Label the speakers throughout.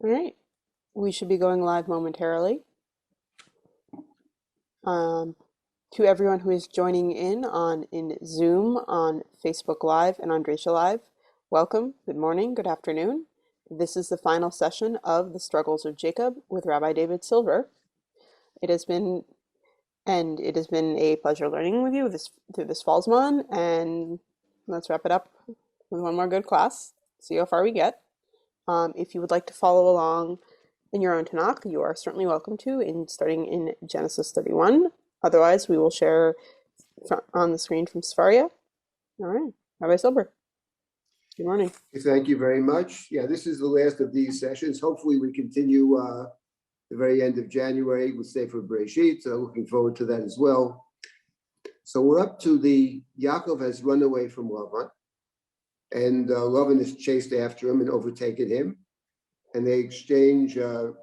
Speaker 1: All right, we should be going live momentarily. To everyone who is joining in Zoom, on Facebook Live, and on Dracia Live, welcome, good morning, good afternoon. This is the final session of The Struggles of Jacob with Rabbi David Silber. It has been a pleasure learning with you through this Fallsman, and let's wrap it up with one more good class, see how far we get. If you would like to follow along in your own Tanakh, you are certainly welcome to, starting in Genesis 31. Otherwise, we will share on the screen from Sefaria. All right, Rabbi Silber, good morning.
Speaker 2: Thank you very much. Yeah, this is the last of these sessions. Hopefully we continue the very end of January with Sefer Bereshit, so looking forward to that as well. So we're up to Yaakov has run away from Lavan, and Lavan has chased after him and overtaken him, and they exchange, I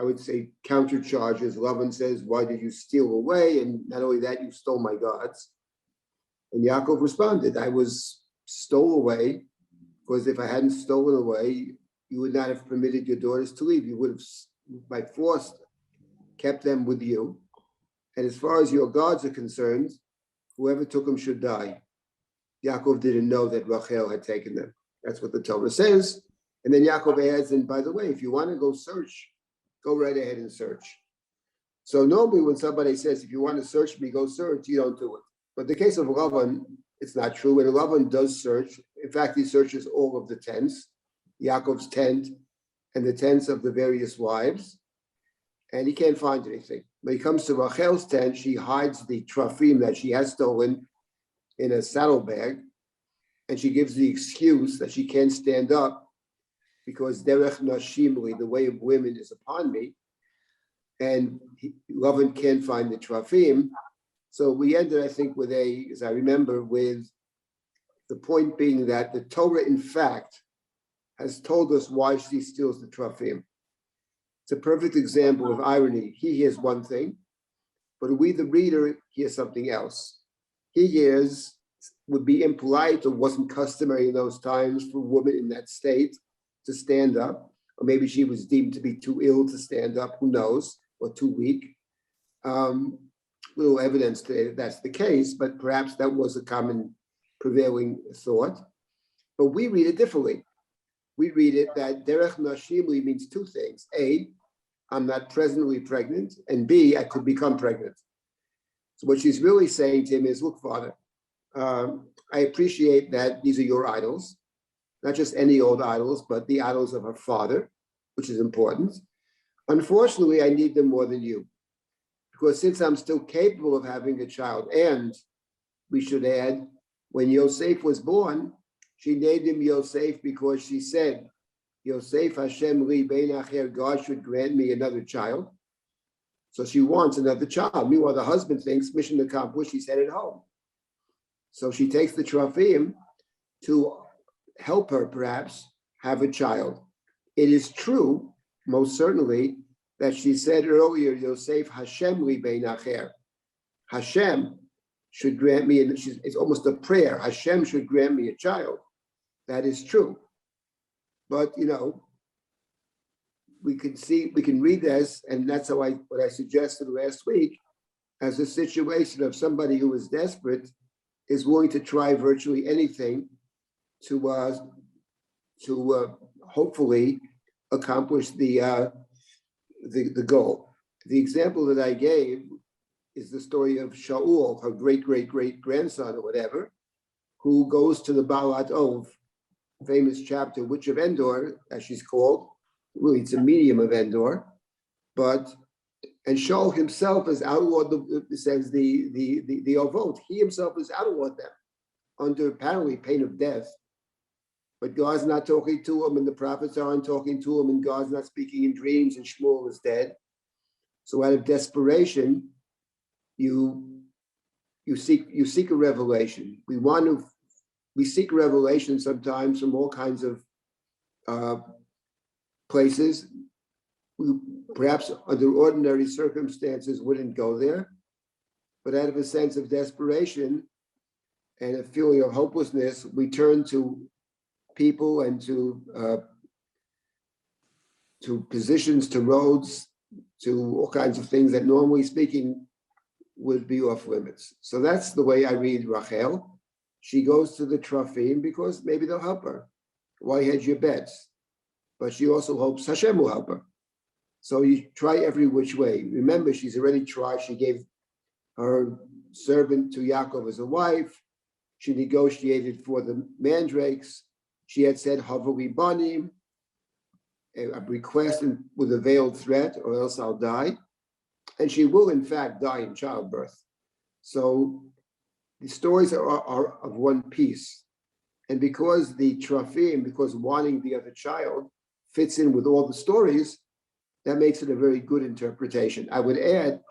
Speaker 2: would say, counter charges. Lavan says, "Why did you steal away? And not only that, you stole my gods." And Yaakov responded, "I was stole away because if I hadn't stolen away, you would not have permitted your daughters to leave. You would have, by force, kept them with you. And as far as your gods are concerned, whoever took them should die." Yaakov didn't know that Rachel had taken them. That's what the Torah says. And then Yaakov adds, and by the way, if you want to go search, go right ahead and search. So normally when somebody says, if you want to search me, go search, you don't do it. But the case of Lavan, it's not true. When Lavan does search, in fact, he searches all of the tents, Yaakov's tent and the tents of the various wives, and he can't find anything. When he comes to Rachel's tent, she hides the trafim that she has stolen in a saddlebag, and she gives the excuse that she can't stand up because derech nashimli, the way of women, is upon me, and Lavan can't find the trafim. So we ended, I think, with as I remember, with the point being that the Torah, in fact, has told us why she steals the trafim. It's a perfect example of irony. He hears one thing, but we, the reader, hear something else. He hears, would be impolite or wasn't customary in those times for a woman in that state to stand up, or maybe she was deemed to be too ill to stand up, who knows, or too weak. Little evidence that that's the case, but perhaps that was a common prevailing thought. But we read it differently. We read it that derech nashimli means two things. A, I'm not presently pregnant, and B, I could become pregnant. So what she's really saying to him is, look, Father, I appreciate that these are your idols, not just any old idols, but the idols of her father, which is important. Unfortunately, I need them more than you, because since I'm still capable of having a child, and we should add, when Yosef was born, she named him Yosef because she said, Yosef Hashem li bein acher, God should grant me another child. So she wants another child. Meanwhile, the husband thinks, mission accomplished, he's headed home. So she takes the trafim to help her, perhaps, have a child. It is true, most certainly, that she said earlier, Yosef Hashem li bein acher. Hashem should grant me, and it's almost a prayer, Hashem should grant me a child. That is true. But, we can read this, and that's what I suggested last week, as a situation of somebody who is desperate, is willing to try virtually anything to hopefully accomplish the goal. The example that I gave is the story of Shaul, her great-great-great-grandson or whatever, who goes to the Balat Ov, famous chapter, Witch of Endor, as she's called. Really, it's a medium of Endor, and Shaul himself has outlawed says the Ovot. He himself has outlawed them under apparently pain of death. But God's not talking to him, and the prophets aren't talking to him, and God's not speaking in dreams, and Shmuel is dead. So out of desperation, you seek a revelation. We seek revelation sometimes from all kinds of places. We perhaps under ordinary circumstances wouldn't go there, but out of a sense of desperation and a feeling of hopelessness, we turn to people and to to positions, to roads, to all kinds of things that normally speaking would be off limits. So that's the way I read Rachel. She goes to the Trafim because maybe they'll help her. Why hedge your bets? But she also hopes Hashem will help her. So you try every which way. Remember, she's already tried. She gave her servant to Yaakov as a wife. She negotiated for the mandrakes. She had said, Havali Banim, a request with a veiled threat, or else I'll die. And she will, in fact, die in childbirth. So the stories are of one piece. And because the Trafim, because wanting the other child fits in with all the stories, that makes it a very good interpretation. I would add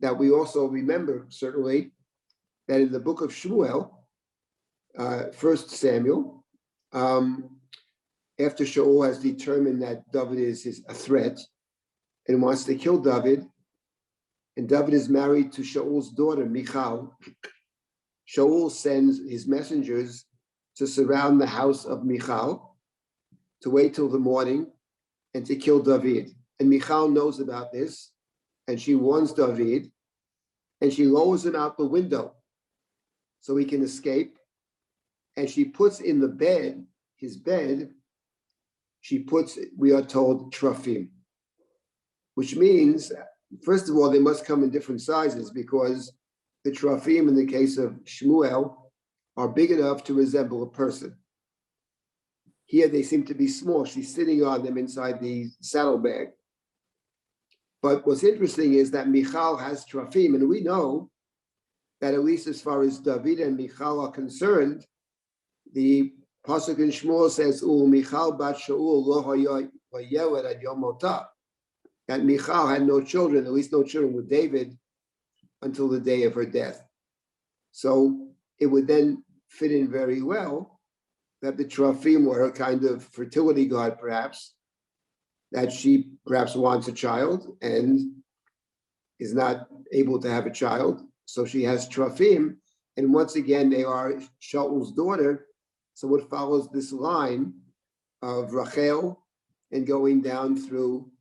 Speaker 2: that we also remember, certainly, that in the book of Shmuel, 1 Samuel, after Shaul has determined that David is a threat and wants to kill David, and David is married to Shaul's daughter, Michal, Shaul sends his messengers to surround the house of Michal, to wait till the morning, and to kill David. And Michal knows about this, and she warns David, and she lowers him out the window so he can escape. And she puts in the bed, his bed, she puts, we are told, Trafim, which means, first of all, they must come in different sizes because the Trafim in the case of Shmuel are big enough to resemble a person. Here they seem to be small. She's sitting on them inside the saddlebag. But what's interesting is that Michal has Trafim, and we know that at least as far as David and Michal are concerned, the Pasuk in Shmuel says, Michal bat Shaul lo hayeled ad yom motah, that Michal had no children, at least no children with David, until the day of her death. So it would then fit in very well that the Trafim were a kind of fertility god, perhaps, that she perhaps wants a child and is not able to have a child. So she has Trafim, and once again, they are Shaul's daughter. So it follows this line of Rachel and going down through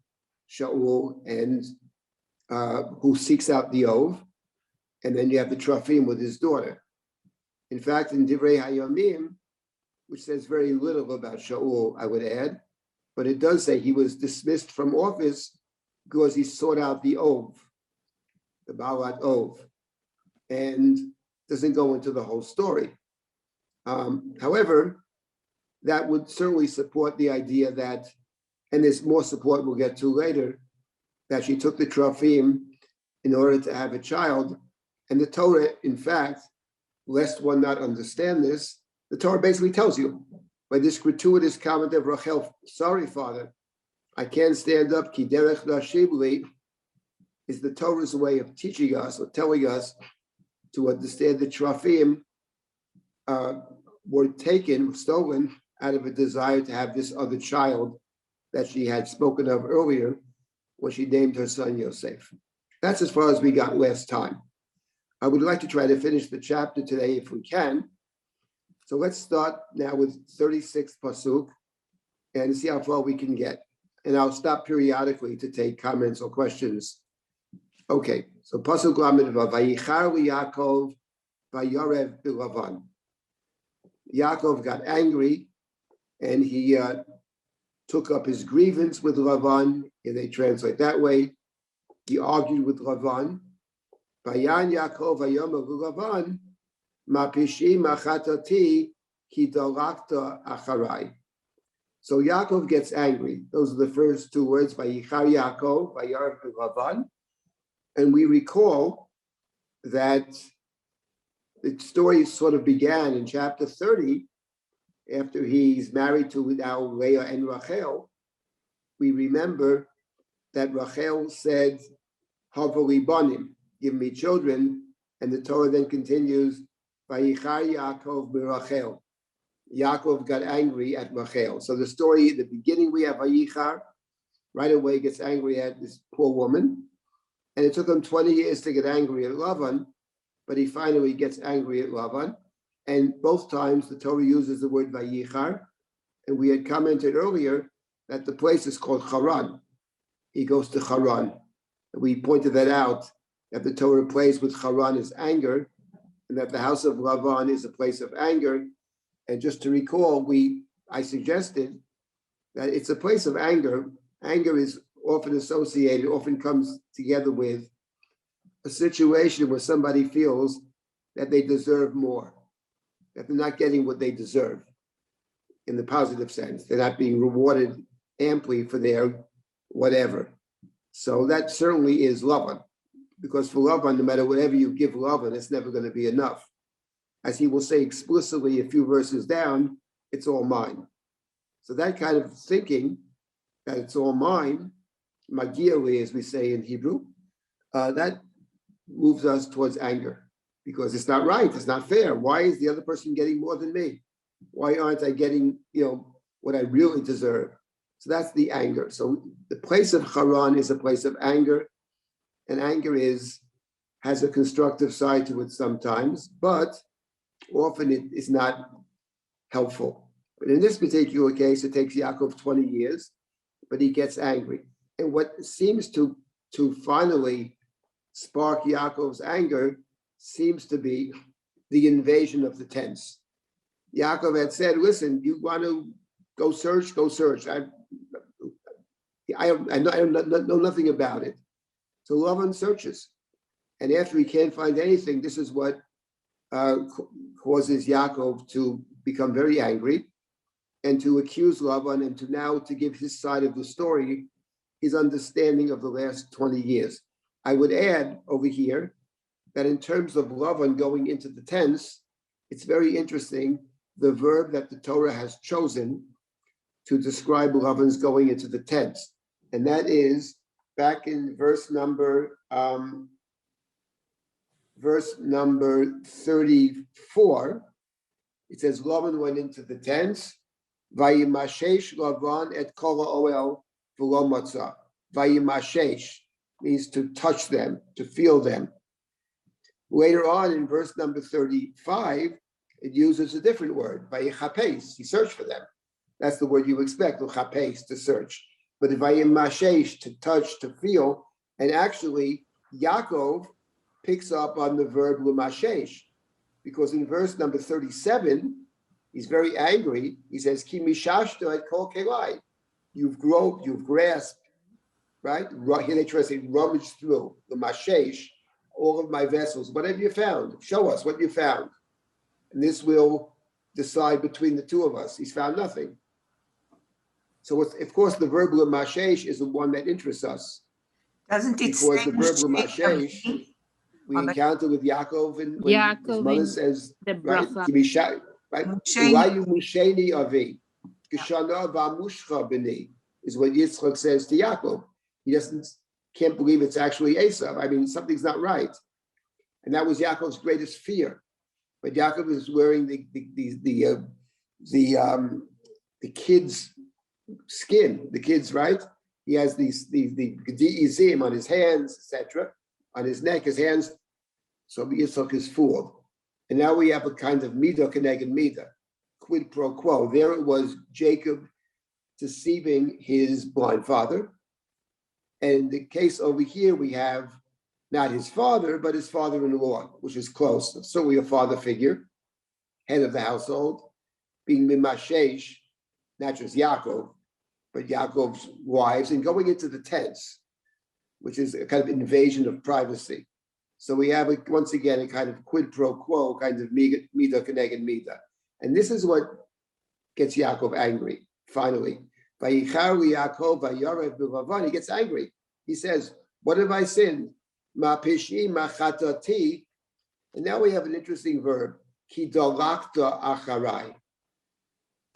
Speaker 2: Shaul and who seeks out the Ov, and then you have the Trafim with his daughter. In fact, in Divrei Hayomim, which says very little about Shaul, I would add, but it does say he was dismissed from office because he sought out the Ov, the Baalat Ov, and doesn't go into the whole story. However, that would certainly support the idea that, and there's more support we'll get to later, that she took the Trafim in order to have a child. And the Torah, in fact, lest one not understand this, the Torah basically tells you, by this gratuitous comment of Rachel, sorry, Father, I can't stand up, ki derech nashibli, is the Torah's way of teaching us or telling us to understand that Trafim were stolen out of a desire to have this other child that she had spoken of earlier when she named her son Yosef. That's as far as we got last time. I would like to try to finish the chapter today if we can. So let's start now with 36th Pasuk and see how far we can get. And I'll stop periodically to take comments or questions. Okay, so Pasuk Lamed Vav, Vayichar Yaakov Vayarev Bilavan. Yaakov got angry and he took up his grievance with Lavan, and they translate that way. He argued with Lavan. Vayan Yaakov Vayomer Lavan, Mapishi Machatati Ki Dalakta Acharai. So Yaakov gets angry. Those are the first two words, Vayichar Yaakov Vayarev Bilavan. And we recall that the story sort of began in chapter 30, after he's married to now Leah and Rachel. We remember that Rachel said, Havali Banim, give me children. And the Torah then continues, Vayichar Yaakov Berachel. Yaakov got angry at Rachel. So the story, the beginning we have Vayichar, right away gets angry at this poor woman. And it took him 20 years to get angry at Lavan, but he finally gets angry at Lavan. And both times the Torah uses the word Vayichar. And we had commented earlier that the place is called Haran. He goes to Haran. We pointed that out, that the Torah plays with Haran is anger, and that the house of Lavan is a place of anger. And just to recall, I suggested that it's a place of anger. Anger is often associated, often comes together with a situation where somebody feels that they deserve more, that they're not getting what they deserve in the positive sense. They're not being rewarded amply for their whatever. So that certainly is Lavan, because for Lavan, no matter whatever you give Lavan, it's never going to be enough. As he will say explicitly a few verses down, it's all mine. So that kind of thinking, that it's all mine, magiyali, as we say in Hebrew, that moves us towards anger, because it's not right, it's not fair. Why is the other person getting more than me? Why aren't I getting, what I really deserve? So that's the anger. So the place of Haran is a place of anger, and anger has a constructive side to it sometimes, but often it is not helpful. But in this particular case, it takes Yaakov 20 years, but he gets angry. And what seems to finally spark Yaakov's anger seems to be the invasion of the tents. Yaakov had said, listen, you want to go search, go search. I know nothing about it. So Lavan searches. And after he can't find anything, this is what causes Yaakov to become very angry and to accuse Lavan, and to give his side of the story, his understanding of the last 20 years. I would add over here that in terms of Lavan going into the tents, it's very interesting, the verb that the Torah has chosen to describe Lavan's going into the tents. And that is back in verse number 34. It says, Lavan went into the tents. Vayimashesh Lavan et kol ha'oel v'lo matza. Vayimashesh means to touch them, to feel them. Later on in verse number 35, it uses a different word, vayichapes. He searched for them. That's the word you expect, l'chapes, to search. But vayimashesh, to touch, to feel, and actually Yaakov picks up on the verb l'mashesh, because in verse number 37, he's very angry. He says, Ki mishashta et kol kelai. You've groped, you've grasped, right? Here they try to say, rummage through, l'mashesh, all of my vessels. What have you found? Show us what you found. And this will decide between the two of us. He's found nothing. So, of course, the verb l'mashesh is the one that interests us.
Speaker 3: Doesn't it
Speaker 2: because
Speaker 3: say
Speaker 2: the verb l'mashesh we encounter with Yaakov, and when his mother says, right, Kimisha, right, Ulayu Musheni Avi, Kishana Vamushcha B'ni, is what Yitzchak says to Yaakov. He can't believe it's actually Esav. I mean, something's not right. And that was Yaakov's greatest fear. But Yaakov is wearing the kid's skin, the kid's, right? He has the G'di'izim on his hands, etc., on his neck, his hands. So Yitzchak is fooled. And now we have a kind of midah keneged midah, quid pro quo. There it was Jacob deceiving his blind father. And in the case over here, we have not his father, but his father-in-law, which is close. Certainly a father figure, head of the household, being mimashesh, not just Yaakov, but Yaakov's wives, and going into the tents, which is a kind of invasion of privacy. So we have, once again, a kind of quid pro quo, kind of midah keneged midah. And this is what gets Yaakov angry, finally. Vayichar Yaakov vayarev b'Lavan. He gets angry. He says, what have I sinned? Ma pishi ma chatati. And now we have an interesting verb. Ki dolakta acharai.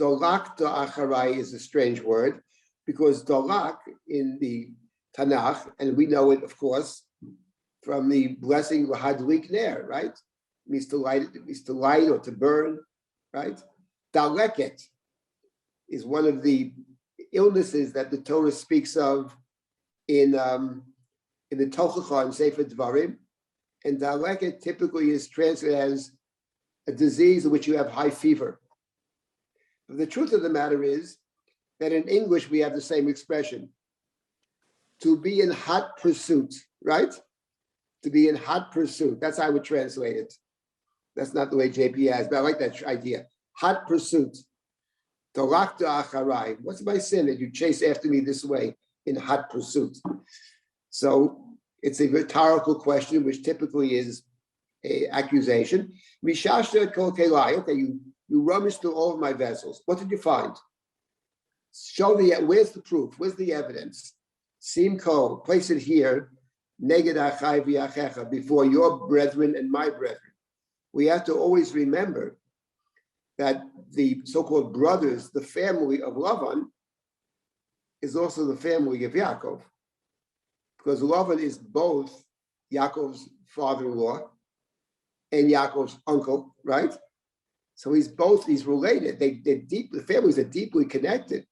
Speaker 2: Dolakta acharai is a strange word, because dolak in the Tanakh, and we know it, of course, from the blessing hadlik ner, right? It means to light or to burn, right? Daleket is one of the illnesses that the Torah speaks of in the Tochacha and Sefer Dvarim, and daleket typically is translated as a disease in which you have high fever. But the truth of the matter is that in English we have the same expression. To be in hot pursuit, right? To be in hot pursuit. That's how I would translate it. That's not the way JP has, but I like that idea. Hot pursuit. Talakta acharai. What's my sin that you chase after me this way in hot pursuit? So it's a rhetorical question, which typically is an accusation. Mishashta kol kelai. Okay, you rummaged through all of my vessels. What did you find? Show where's the proof? Where's the evidence? Simko, place it here. Neged achai v'achecha, before your brethren and my brethren. We have to always remember that the so-called brothers, the family of Lavan, is also the family of Yaakov, because Lavan is both Yaakov's father-in-law and Yaakov's uncle, right? So he's related. The families are deeply connected.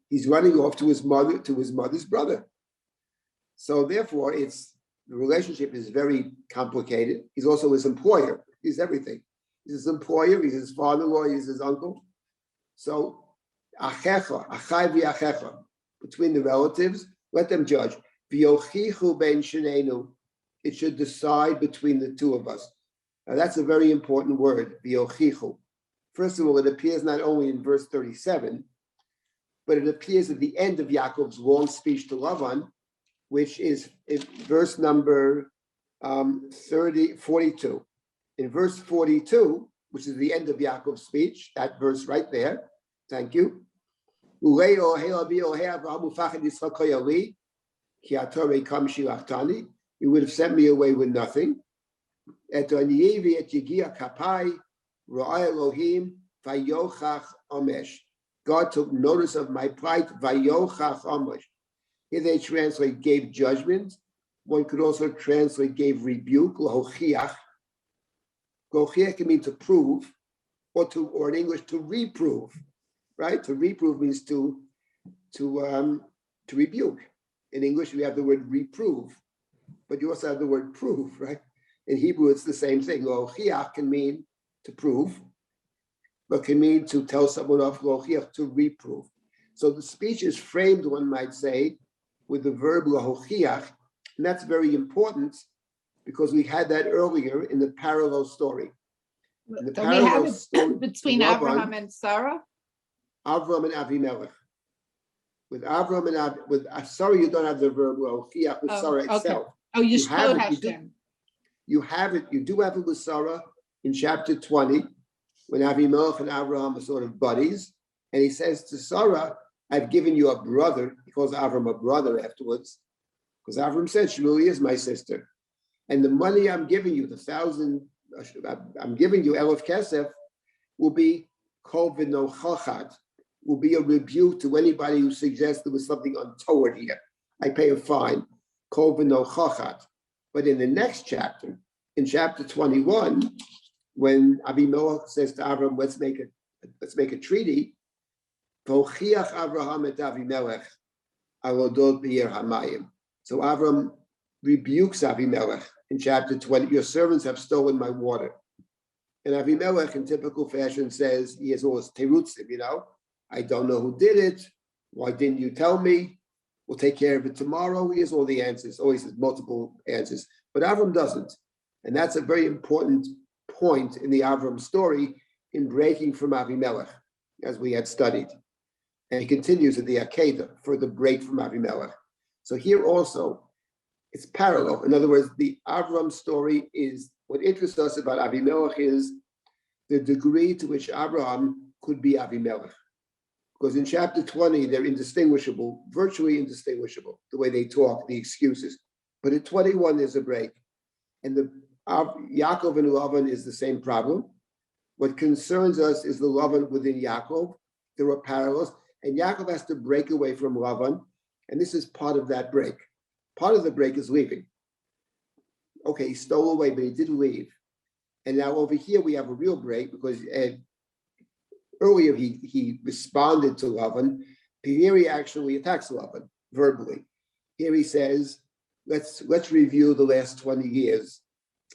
Speaker 2: He's running off to his mother's brother. So therefore, the relationship is very complicated. He's also his employer. He's everything. He's his employer. He's his father-in-law. He's his uncle. So achecha, achai v'achecha, between the relatives, let them judge. V'yochichu ben shenenu. It should decide between the two of us. Now that's a very important word, v'yochichu. First of all, it appears not only in verse 37, but it appears at the end of Yaakov's long speech to Lavan, which is in verse number 42. In verse 42, which is the end of Yaakov's speech, that verse right there, thank you. You would have sent me away with nothing. God took notice of my plight. Here they translate gave judgment. One could also translate gave rebuke. Lochiach. Lochiach can mean to prove, or in English to reprove, right? To reprove means to rebuke. In English we have the word reprove, but you also have the word prove, right? In Hebrew it's the same thing. Lochiach can mean to prove, but can mean to tell someone off. Lochiach, to reprove. So the speech is framed, one might say, with the verb lahochiach, and that's very important because we had that earlier in the parallel story. In the
Speaker 3: Don't we have it
Speaker 2: story
Speaker 3: between Abraham and Sarah?
Speaker 2: Avram and Avimelech. With Avram and with Sarah, you don't have the verb lahochiach with Sarah itself.
Speaker 3: Oh, you
Speaker 2: have it.
Speaker 3: Hashem.
Speaker 2: You have it. You do have it with Sarah in chapter 20, when Avimelech and Abraham are sort of buddies, and he says to Sarah, I've given you a brother. He calls Avram a brother afterwards, because Avram said, Shmuli is my sister. And the money I'm giving you, I'm giving you, Elef Kesef, will be kol v'no chachad, will be a rebuke to anybody who suggests there was something untoward here. I pay a fine, kol v'no chachad. But in the next chapter, in chapter 21, when Abimelech says to Avram, let's make a treaty, Vochiach Avraham et Avimelech alodot b'yer hamayim. So Avram rebukes Avimelech in chapter 20. Your servants have stolen my water. And Avimelech, in typical fashion, says he has all his terutzim. I don't know who did it. Why didn't you tell me? We'll take care of it tomorrow. He has all the answers. Always has multiple answers. But Avram doesn't, and that's a very important point in the Avram story in breaking from Avimelech, as we had studied. And he continues at the Akedah for the break from Avimelech. So here also, it's parallel. In other words, the Avram story is, what interests us about Avimelech is the degree to which Abraham could be Avimelech. Because in chapter 20, they're indistinguishable, virtually indistinguishable, the way they talk, the excuses. But at 21, there's a break. And the Yaakov and Lavan is the same problem. What concerns us is the Lavan within Yaakov. There are parallels. And Yaakov has to break away from Lavan. And this is part of that break. Part of the break is leaving. Okay, he stole away, but he did leave. And now over here, we have a real break because earlier he responded to Lavan. Here he actually attacks Lavan verbally. Here he says, let's review the last 20 years.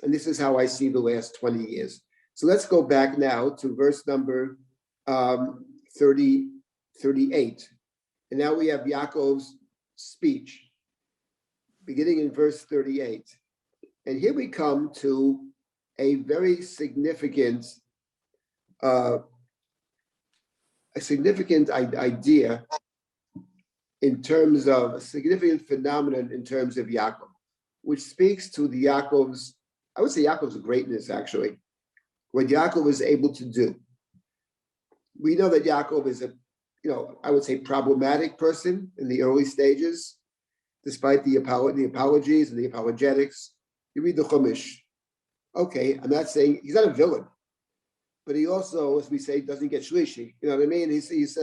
Speaker 2: And this is how I see the last 20 years. So let's go back now to verse number 33. 38. And now we have Yaakov's speech, beginning in verse 38. And here we come to a very significant idea in terms of a significant phenomenon in terms of Yaakov, which speaks to the Yaakov's, I would say Yaakov's greatness, actually, what Yaakov is able to do. We know that Yaakov is I would say problematic person in the early stages, despite the apologies and the apologetics. You read the Chumash. Okay, I'm not saying he's not a villain, but he also, as we say, doesn't get shlishi. You know what I mean? He's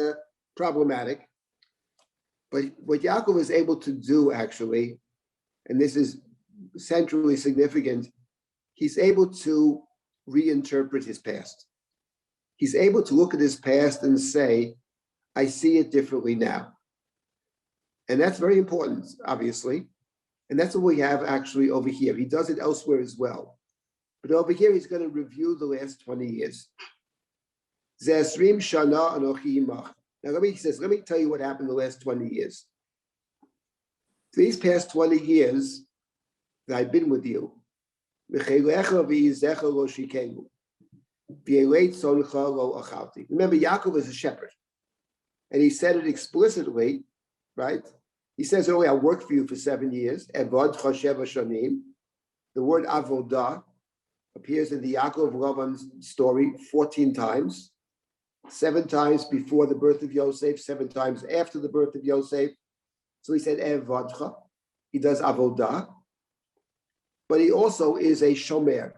Speaker 2: problematic. But what Yaakov is able to do, actually, and this is centrally significant, he's able to reinterpret his past. He's able to look at his past and say, I see it differently now. And that's very important, obviously. And that's what we have actually over here. He does it elsewhere as well. But over here, he's going to review the last 20 years. Zesrim shana anochi imach. Now, he says, let me tell you what happened the last 20 years. These past 20 years that I've been with you, remember, Yaakov is a shepherd. And he said it explicitly, right? He says, oh, I worked for you for 7 years. The word avodah appears in the Yaakov Lavan's story 14 times. 7 times before the birth of Yosef, 7 times after the birth of Yosef. So he said, Evadcha. He does avodah. But he also is a shomer.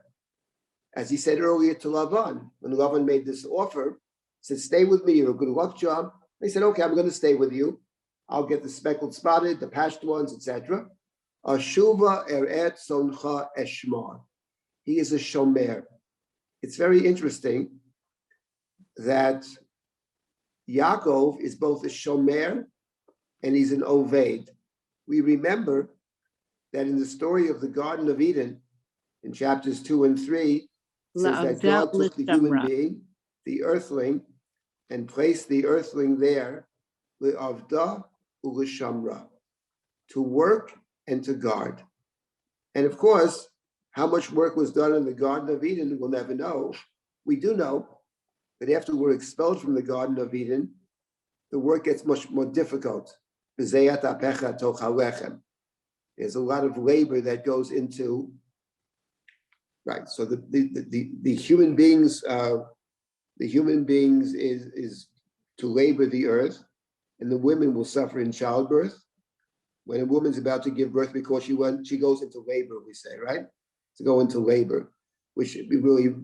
Speaker 2: As he said earlier to Lavan, when Lavan made this offer, he said, stay with me, you're a good luck job. He said, okay, I'm going to stay with you. I'll get the speckled spotted, the patched ones, etc. Ashuva eret soncha eshmar. He is a shomer. It's very interesting that Yaakov is both a shomer and he's an oved. We remember that in the story of the Garden of Eden, in chapters 2 and 3, it says that God took the human being, the earthling, and placed the earthling there, le'avda u'l'shamra, to work and to guard. And of course, how much work was done in the Garden of Eden, we'll never know. We do know that after we're expelled from the Garden of Eden, the work gets much more difficult. There's a lot of labor that goes into, right? So the human beings, is to labor the earth, and the women will suffer in childbirth. When a woman's about to give birth, because she goes into labor, we say, right? To go into labor, which really,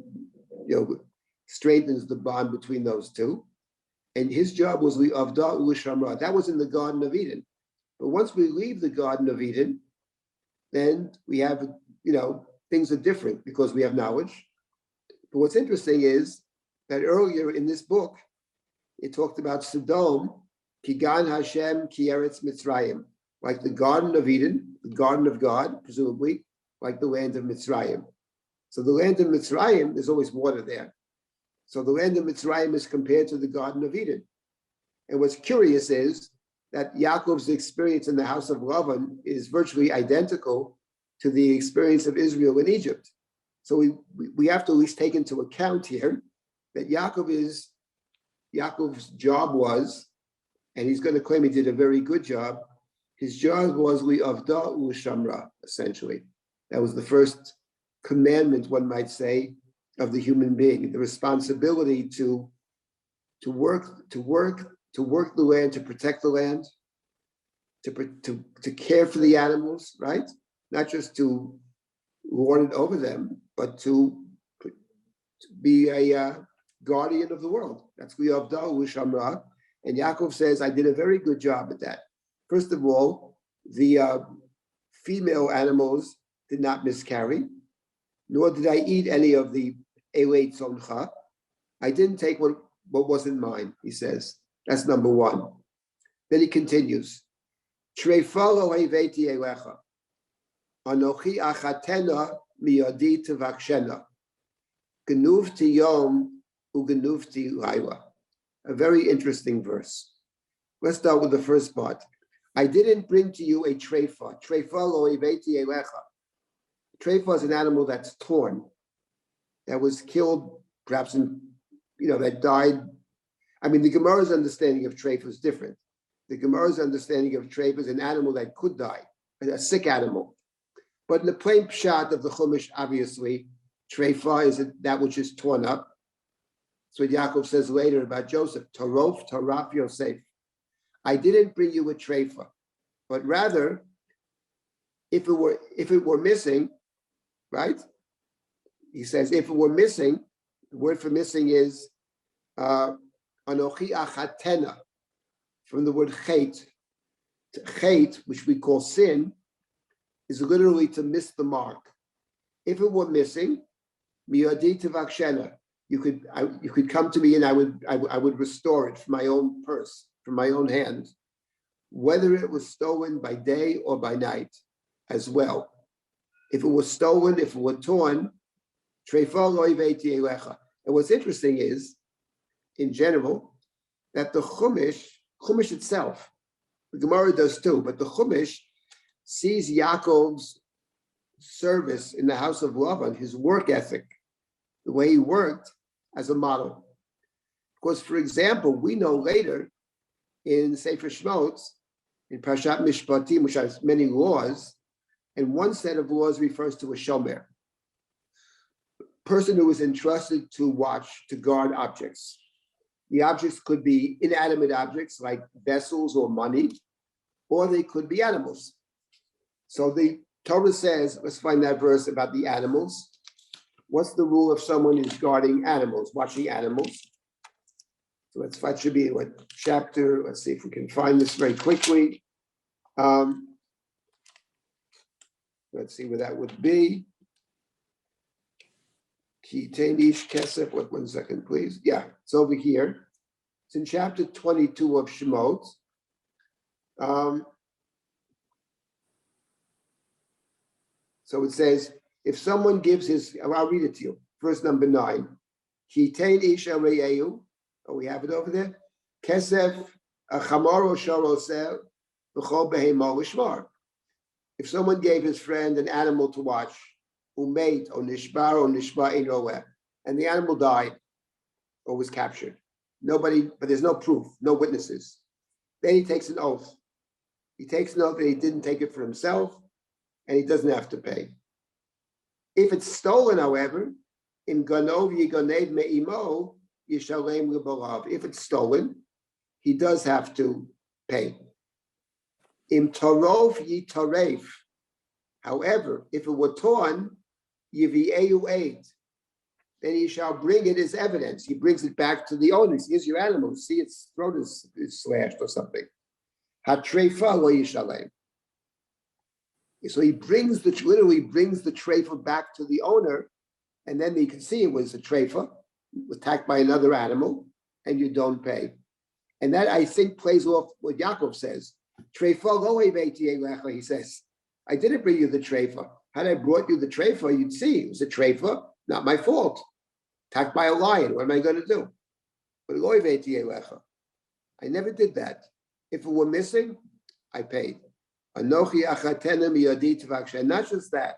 Speaker 2: strengthens the bond between those two. And his job was li'avda u'lishamra. That was in the Garden of Eden. But once we leave the Garden of Eden, then we have, things are different because we have knowledge. But what's interesting is that earlier in this book, it talked about Sodom, Kigan Hashem Ki Eretz Mitzrayim, like the Garden of Eden, the Garden of God, presumably, like the land of Mitzrayim. So the land of Mitzrayim, there's always water there. So the land of Mitzrayim is compared to the Garden of Eden. And what's curious is that Yaakov's experience in the house of Lavan is virtually identical to the experience of Israel in Egypt. So we have to at least take into account here that Yaakov's job was, and he's going to claim he did a very good job, his job was li'avda u'shamra, essentially. That was the first commandment, one might say, of the human being, the responsibility to work the land, to protect the land, to care for the animals, right? Not just to lord it over them, but to be a guardian of the world. That's li'avda u'shamra. And Yaakov says, I did a very good job at that. First of all, the female animals did not miscarry, nor did I eat any of the elei tzoncha. I didn't take what wasn't mine, he says. That's number one. Then he continues, Treifalo heveti elecha, anochi achatena miyadi tevakshena, genuvti yom ugenuvti laila. A very interesting verse. Let's start with the first part. I didn't bring to you a treifa. Treifa lo iveti elecha. Treifa is an animal that's torn, that was killed, perhaps that died. I mean, the Gemara's understanding of treifa is different. The Gemara's understanding of treifa is an animal that could die, a sick animal. But in the plain pshat of the Chumash, obviously, treifa is that which is torn up. That's what Yaakov says later about Joseph. Tarof, taraf Yosef. I didn't bring you a treifa, but rather, if it were missing, right? He says, if it were missing, the word for missing is anochi achatena, from the word chait. Chait, which we call sin, is literally to miss the mark. If it were missing, miyadi tevakshena, you could come to me and I would restore it from my own purse, from my own hand, whether it was stolen by day or by night as well. If it was stolen, if it were torn, treifa lo iveti elecha. And what's interesting is, in general, that the Chumash itself, the Gemara does too, but the Chumash sees Yaakov's service in the house of Lavan, his work ethic, the way he worked, as a model. Because, for example, we know later in Sefer Shmot, in Parashat Mishpatim, which has many laws, and one set of laws refers to a shomer, person who is entrusted to watch, to guard objects. The objects could be inanimate objects like vessels or money, or they could be animals. So the Torah says, let's find that verse about the animals. What's the rule if someone is guarding animals, watching animals? So that should be what chapter, let's see if we can find this very quickly. Let's see where that would be. Kitenish Kesef, what, 1 second, please. Yeah, it's over here. It's in chapter 22 of Shemot. So it says, if someone gives I'll read it to you. Verse number 9. Kitenish Areyu. Oh, we have it over there. Kesef Chamaro Sharosel B'chol Behemo Lishmar. If someone gave his friend an animal to watch, Umeit or Nishbar or Nishbar Eiroeh, and the animal died or was captured. Nobody, but there's no proof, no witnesses. Then he takes an oath. He takes an oath that he didn't take it for himself, and he doesn't have to pay. If it's stolen, however, in Ganov Yigonev Me'imo, Yishalem Libolav. If it's stolen, he does have to pay. Im Torov Yitaref. However, if it were torn, Yivi'eu Eid, then he shall bring it as evidence. He brings it back to the owners. Here's your animal. See, its throat is slashed or something. Hatreifa lo yishalem. So he literally brings the treifa back to the owner, and then you can see it was a treifa, attacked by another animal, and you don't pay. And that, I think, plays off what Yaakov says. Treifa lo iveti elecha, he says. I didn't bring you the treifa. Had I brought you the treifa, you'd see it was a treifa, not my fault. Attacked by a lion, what am I going to do? But lo iveti elecha. I never did that. If it were missing, I paid. Anochi achatena miyadi tvaksha. And not just that.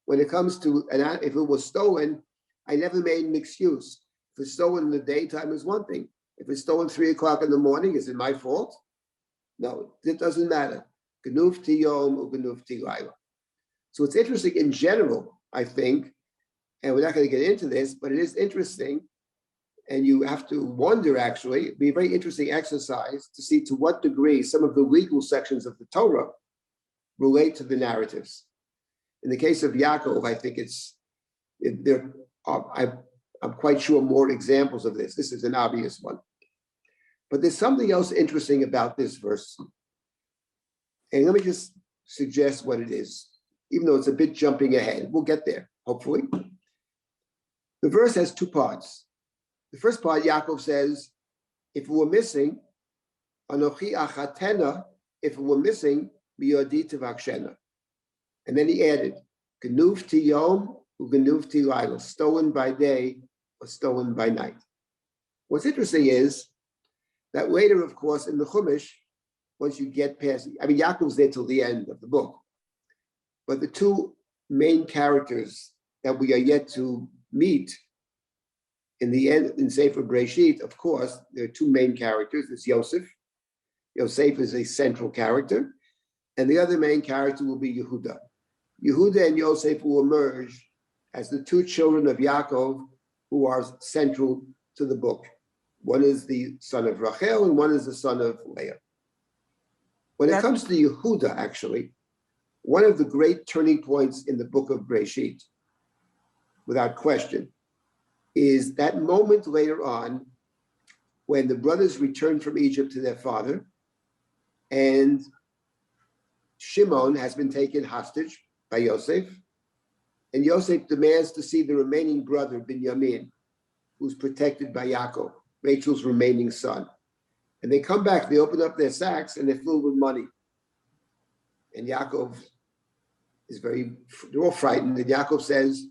Speaker 2: When it comes to, if it was stolen, I never made an excuse. If it's stolen in the daytime is one thing. If it's stolen 3 o'clock in the morning, is it my fault? No, it doesn't matter. Genufti yom or genufti laila. So it's interesting in general, I think, and we're not going to get into this, but it is interesting, and you have to wonder, actually, it'd be a very interesting exercise to see to what degree some of the legal sections of the Torah relate to the narratives. In the case of Yaakov, I think I'm quite sure more examples of this. This is an obvious one. But there's something else interesting about this verse. And let me just suggest what it is, even though it's a bit jumping ahead. We'll get there, hopefully. The verse has 2 parts. The first part, Yaakov says, if it were missing, Anochi achatena, if it were missing, miyodi tevakshena. And then he added, Genufti yom ugenufti laila, stolen by day or stolen by night. What's interesting is That later, of course, in the Chumash, once you get past, Yaakov's there till the end of the book. But the two main characters that we are yet to meet in the end, in Sefer Breshit, of course, there are two main characters. It's Yosef. Yosef is a central character. And the other main character will be Yehuda. Yehuda and Yosef will emerge as the two children of Yaakov who are central to the book. One is the son of Rachel and one is the son of Leah. When it comes to Yehuda, actually, one of the great turning points in the book of Breshit, without question, is that moment later on when the brothers return from Egypt to their father, and Shimon has been taken hostage by Yosef, and Yosef demands to see the remaining brother, Binyamin, who's protected by Yaakov, Rachel's remaining son. And they come back, they open up their sacks, and they're filled with money. And Yaakov is they're all frightened, and Yaakov says,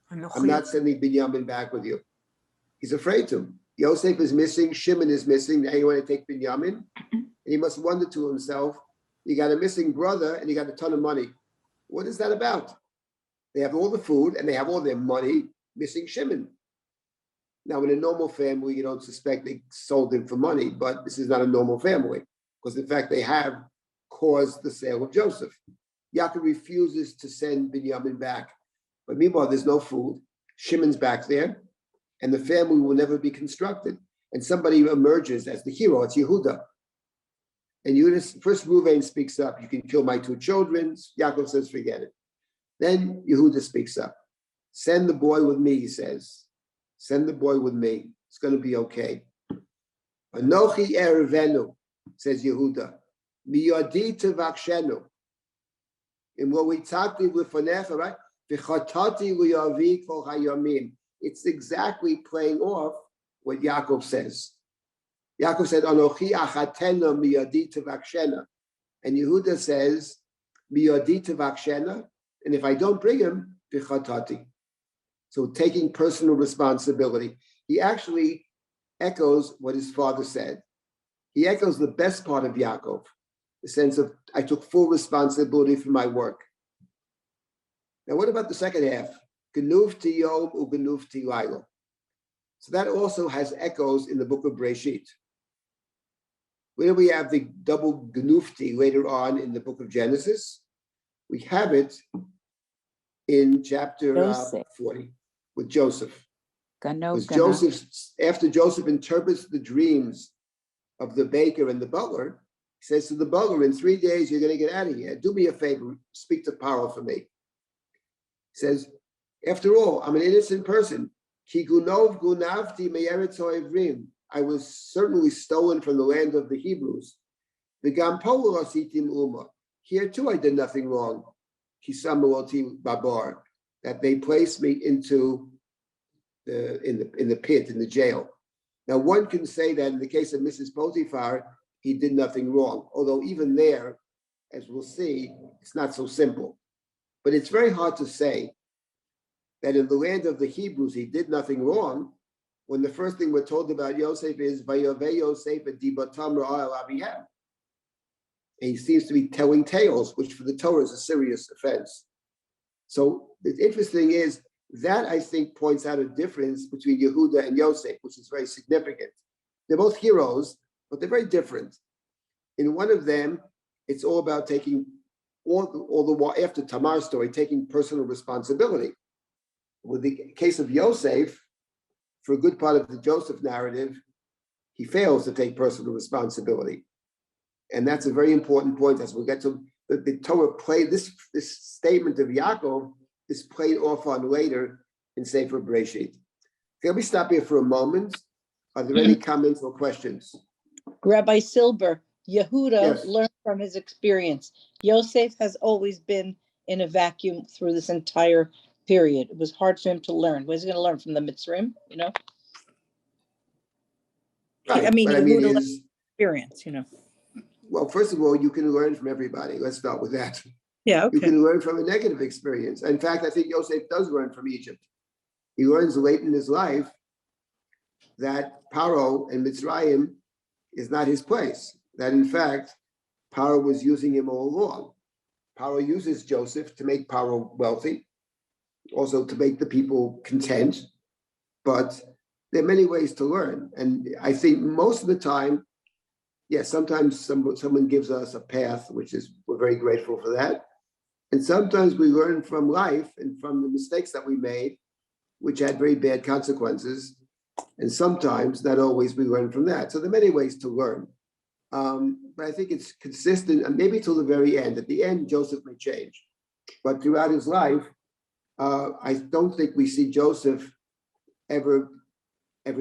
Speaker 2: I'm not sending Binyamin back with you. He's afraid to. Yosef is missing, Shimon is missing, now you want to take Binyamin? And he must wonder to himself, you got a missing brother and you got a ton of money. What is that about? They have all the food and they have all their money, missing Shimon. Now, in a normal family, you don't suspect they sold him for money, but this is not a normal family, because in fact, they have caused the sale of Joseph. Yaakov refuses to send Binyamin back. But meanwhile, there's no food. Shimon's back there, and the family will never be constructed. And somebody emerges as the hero. It's Yehuda. And Yehuda, first Reuven speaks up. You can kill my two children. Yaakov says, forget it. Then Yehuda speaks up. Send the boy with me, he says. Send the boy with me. It's going to be okay. Anochi erevenu, says Yehuda. Miyadi tevakshenu. In what we talked with Fanecha, right? It's exactly playing off what Yaakov says. Yaakov said, Anochi achatena miyadi tevakshena. And Yehuda says, miyadi tevakshena. And if I don't bring him, v'chatati. So taking personal responsibility. He actually echoes what his father said. He echoes the best part of Yaakov, the sense of, I took full responsibility for my work. Now, what about the second half? Genufti yom ugenufti laila. So that also has echoes in the book of Breshit. Where we have the double genufti later on in the book of Genesis, we have it in chapter 40 with Joseph. Because Joseph, after Joseph interprets the dreams of the baker and the butler, he says to the butler, in 3 days, you're going to get out of here. Do me a favor, speak to Paro for me. He says, after all, I'm an innocent person. Ki gunov gunavti me'eretz ha'ivrim. I was certainly stolen from the land of the Hebrews. V'gam polo asitim uma. Here too, I did nothing wrong. Ki samuoti babar. That they placed me into in the pit, in the jail. Now, one can say that in the case of Mrs. Potiphar, he did nothing wrong. Although even there, as we'll see, it's not so simple. But it's very hard to say that in the land of the Hebrews, he did nothing wrong, when the first thing we're told about Yosef is, Vayovei Yosef et dibatam ra'al avihem. And he seems to be telling tales, which for the Torah is a serious offense. So the interesting is, that I think points out a difference between Yehuda and Yosef, which is very significant. They're both heroes, but they're very different. In one of them, it's all about taking, all the while after Tamar's story, taking personal responsibility. With the case of Yosef, for a good part of the Joseph narrative, he fails to take personal responsibility. And that's a very important point as we'll get to the Torah played, this statement of Yaakov is played off on later in Sefer Breshit. Can we stop here for a moment? Are there any comments or questions?
Speaker 4: Rabbi Silber, Yehuda
Speaker 2: Yes.
Speaker 4: learned from his experience. Yosef has always been in a vacuum through this entire period. It was hard for him to learn. Was he going to learn from the Mitzrim, you know?
Speaker 2: Right.
Speaker 4: Yehuda learned experience, you know.
Speaker 2: Well, first of all, you can learn from everybody. Let's start with that.
Speaker 4: Yeah, okay.
Speaker 2: You can learn from a negative experience. In fact, I think Yosef does learn from Egypt. He learns late in his life that Paro and Mitzrayim is not his place. That in fact, Paro was using him all along. Paro uses Joseph to make Paro wealthy, also to make the people content. But there are many ways to learn. And I think most of the time, yes, sometimes someone gives us a path, which is, we're very grateful for that. And sometimes we learn from life and from the mistakes that we made, which had very bad consequences. And sometimes, not always, we learn from that. So there are many ways to learn. But I think it's consistent, and maybe till the very end. At the end, Joseph may change. But throughout his life, I don't think we see Joseph ever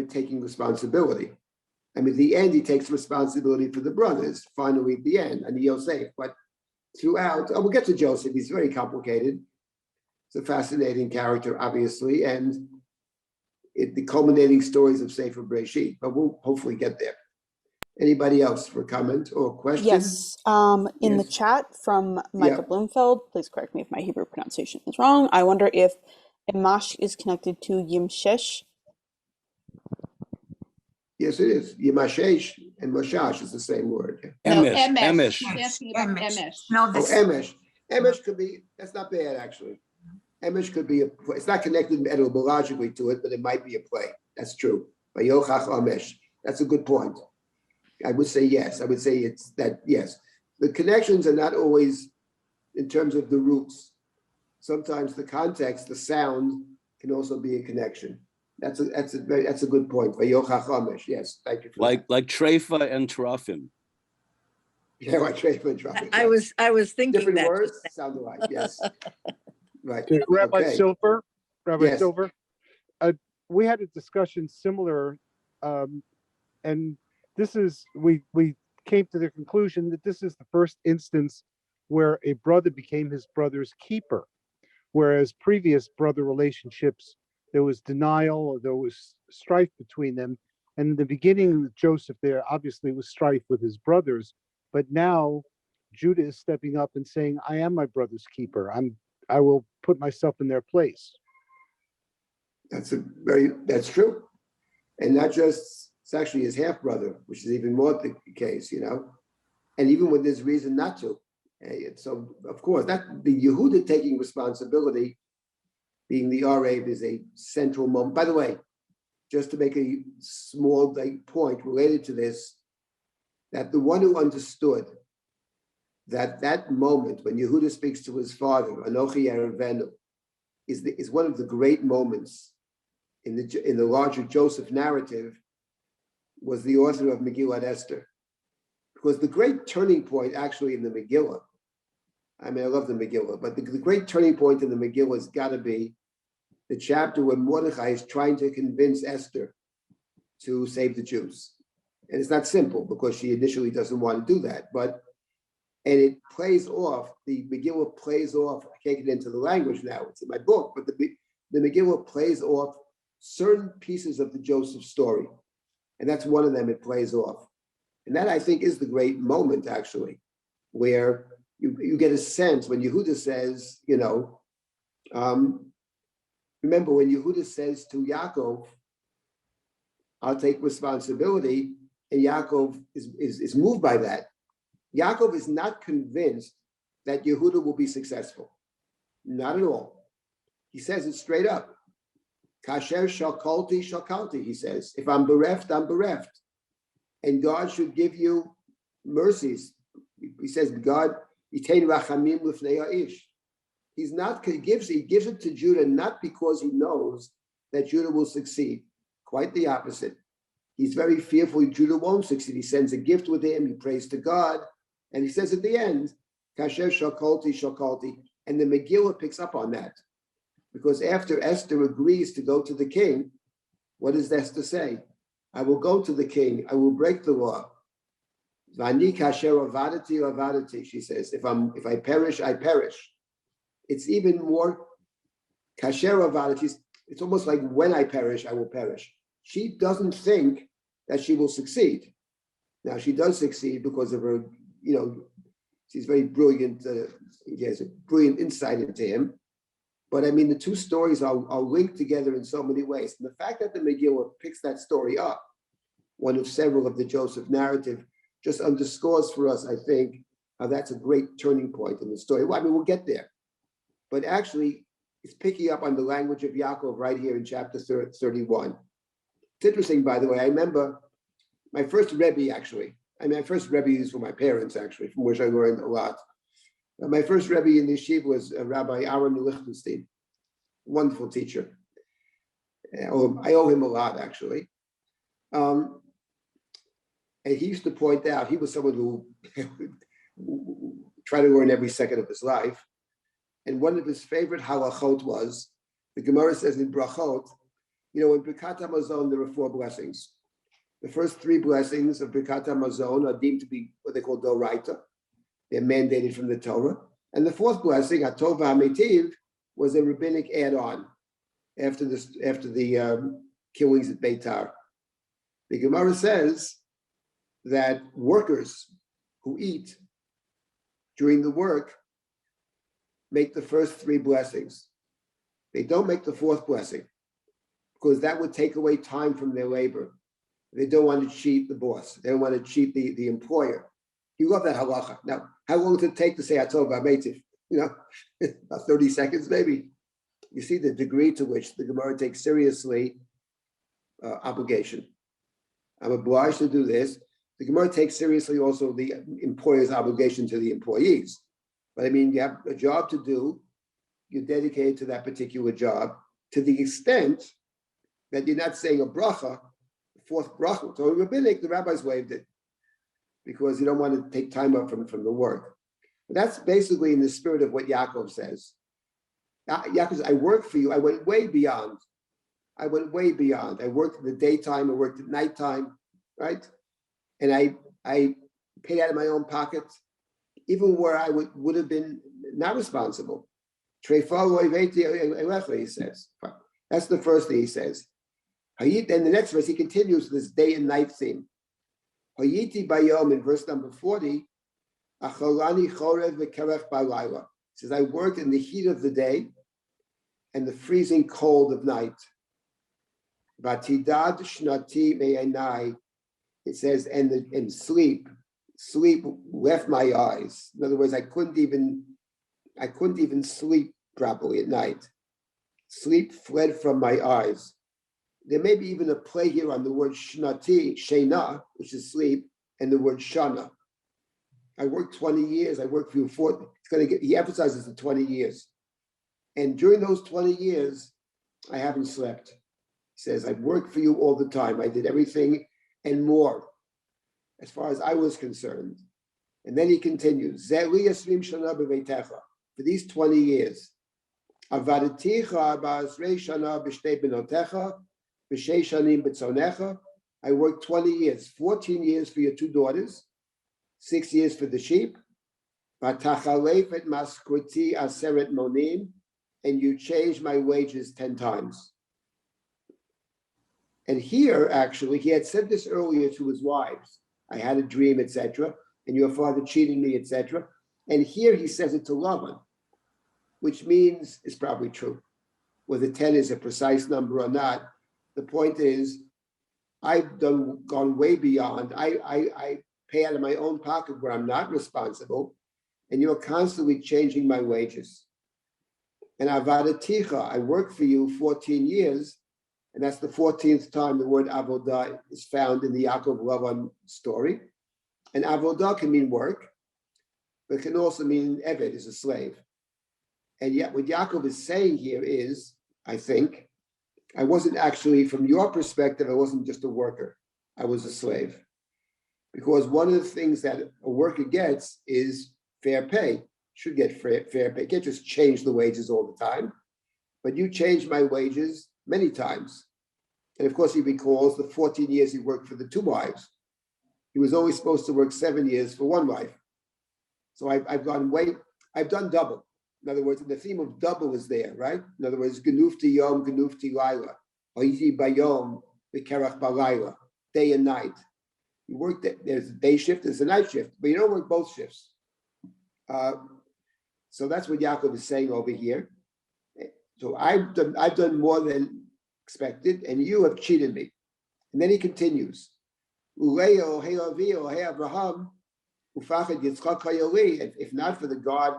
Speaker 2: taking responsibility. I mean, at the end, he takes responsibility for the brothers, finally at the end, and Yosef. But throughout, we'll get to Joseph. He's very complicated. It's a fascinating character, obviously, and the culminating stories of Sefer Bereshit. But we'll hopefully get there. Anybody else for comment or question?
Speaker 1: Yes, in the chat from Micah Bloomfeld, please correct me if my Hebrew pronunciation is wrong. I wonder if Imash is connected to Yimshesh.
Speaker 2: Yes, it is. Yimashesh and Moshash is the same word.
Speaker 3: No,
Speaker 5: Emesh,
Speaker 3: Emesh.
Speaker 5: Emesh.
Speaker 3: He's asking about Emesh.
Speaker 6: No,
Speaker 2: Oh,
Speaker 6: this,
Speaker 2: Emesh. Emesh could be, that's not bad, actually. Emesh could be, it's not connected etymologically to it, but it might be a play. That's true. Vayochach Emesh. That's a good point. I would say yes. I would say it's that, yes. The connections are not always in terms of the roots. Sometimes the context, the sound, can also be a connection. That's a good point. Vayochach Emesh. Yes, thank you for
Speaker 5: Like Treifa and Terafim.
Speaker 2: yeah, like Treifa and Terafim.
Speaker 4: I was thinking
Speaker 2: Different
Speaker 4: that.
Speaker 2: words sound alike. Yes. Right.
Speaker 7: Okay, Rabbi
Speaker 2: Okay.
Speaker 7: Silber,
Speaker 2: Yes.
Speaker 7: Silber, we had a discussion similar, and this is, we came to the conclusion that this is the first instance where a brother became his brother's keeper, whereas previous brother relationships, there was denial or there was strife between them. And in the beginning with Joseph, there obviously was strife with his brothers, but now Judah is stepping up and saying, I am my brother's keeper. I will put myself in their place.
Speaker 2: That's true. And not just, it's actually his half brother, which is even more the case, and even when there's reason not to. So of course, that the Yehuda taking responsibility, being the Arab, is a central moment. By the way, just to make a small point related to this, that the one who understood that moment when Yehuda speaks to his father, Anochi Erevenu, is one of the great moments in the larger Joseph narrative, was the author of Megillat Esther. Because the great turning point actually in the Megillah, I mean, I love the Megillah, but the great turning point in the Megillah has got to be the chapter where Mordechai is trying to convince Esther to save the Jews. And it's not simple because she initially doesn't want to do that, and it plays off, the Megillah plays off, I can't get into the language now, it's in my book, but the Megillah plays off certain pieces of the Joseph story. And that's one of them it plays off. And that, I think, is the great moment, actually, where you get a sense when Yehuda says, remember when Yehuda says to Yaakov, I'll take responsibility, and Yaakov is moved by that. Yaakov is not convinced that Yehuda will be successful. Not at all. He says it straight up. Kasher shakalti, shakalti, he says. If I'm bereft, I'm bereft. And God should give you mercies. He says, God, yitain rachamim lifnei ha'ish. He gives it to Judah not because he knows that Judah will succeed. Quite the opposite. He's very fearful Judah won't succeed. He sends a gift with him. He prays to God. And he says at the end, Kasher shakalti, shakalti. And the Megillah picks up on that. Because after Esther agrees to go to the king, what does Esther say? I will go to the king. I will break the law. Vani kasher avadati avadati, she says. If I perish, I perish. It's even more kasher avadati. It's almost like when I perish, I will perish. She doesn't think that she will succeed. Now she does succeed because of her, she's very brilliant. She has a brilliant insight into him. But I mean, the two stories are linked together in so many ways. And the fact that the Megillah picks that story up one of several of the Joseph narrative, just underscores for us, I think, how that's a great turning point in the story. Well, I mean, we'll get there. But actually, it's picking up on the language of Yaakov right here in chapter 31. It's interesting, by the way, I remember my first Rebbe, actually. I mean, my first Rebbe is from my parents, actually, from which I learned a lot. My first Rebbe in the yeshiva was Rabbi Aaron Lichtenstein, wonderful teacher. I owe him a lot, actually. And he used to point out, he was someone who tried to learn every second of his life. And one of his favorite halachot was, the Gemara says in Brachot, in Birkat HaMazon, there are 4 blessings. The first 3 blessings of Birkat HaMazon are deemed to be what they call Doraita. They're mandated from the Torah. And the 4th blessing, Hatov HaMeitiv, was a rabbinic add-on after the killings at Beitar. The Gemara says that workers who eat during the work make the first 3 blessings. They don't make the 4th blessing because that would take away time from their labor. They don't want to cheat the boss. They don't want to cheat the employer. You love that halacha. Now, how long does it take to say Hatov HaMeitiv? About 30 seconds maybe. You see the degree to which the Gemara takes seriously obligation. I'm obliged to do this. The Gemara takes seriously also the employer's obligation to the employees. But I mean, you have a job to do, you're dedicated to that particular job to the extent that you're not saying a bracha, the 4th bracha. So rabbinic, the rabbis waived it because you don't want to take time up from the work. But that's basically in the spirit of what Yaakov says. Yaakov says, I work for you. I went way beyond. I worked in the daytime. I worked at nighttime, right? And I paid out of my own pocket, even where I would have been not responsible. He says. That's the first thing he says. Then the next verse, he continues this day and night theme. Hayiti bayom in verse number 40, Acholani chorev v'kerech b'layla. He says, I worked in the heat of the day and the freezing cold of night. Vatidad shnati me'enai. It says, and sleep left my eyes. In other words, I couldn't even sleep properly at night. Sleep fled from my eyes. There may be even a play here on the word shnati, shena, which is sleep, and the word shana. I worked 20 years. I worked for you 40. He emphasizes the 20 years. And during those 20 years, I haven't slept. He says, I've worked for you all the time. I did everything and more, as far as I was concerned. And then he continues, for these 20 years, I worked 20 years, 14 years for your 2 daughters, 6 years for the sheep, and you changed my wages 10 times. And here, actually, he had said this earlier to his wives. I had a dream, etc., and your father cheated me, etc. And here he says it to Lavan, which means it's probably true. Whether 10 is a precise number or not, the point is, I've gone way beyond. I pay out of my own pocket where I'm not responsible, and you're constantly changing my wages. And avadaticha, I worked for you 14 years, and that's the 14th time the word avodah is found in the Yaakov Lavan story. And avodah can mean work, but it can also mean eved, is a slave. And yet what Yaakov is saying here is, I think, I wasn't actually, from your perspective, I wasn't just a worker. I was a slave. Because one of the things that a worker gets is fair pay. Should get fair pay. You can't just change the wages all the time. But you changed my wages many times. And of course, he recalls the 14 years he worked for the 2 wives. He was only supposed to work 7 years for 1 wife. So I've done double. In other words, the theme of double is there, right? In other words, genufti yom, genufti laila, hayiti bayom, v'kerach balayla, day and night. You work, there's a day shift, there's a night shift, but you don't work both shifts. So that's what Yaakov is saying over here. So I've done more than expected, and you have cheated me. And then he continues. Uleo, hey Avi, or hey Abraham, Ufachet Yitzchak Hayoli, if not for the God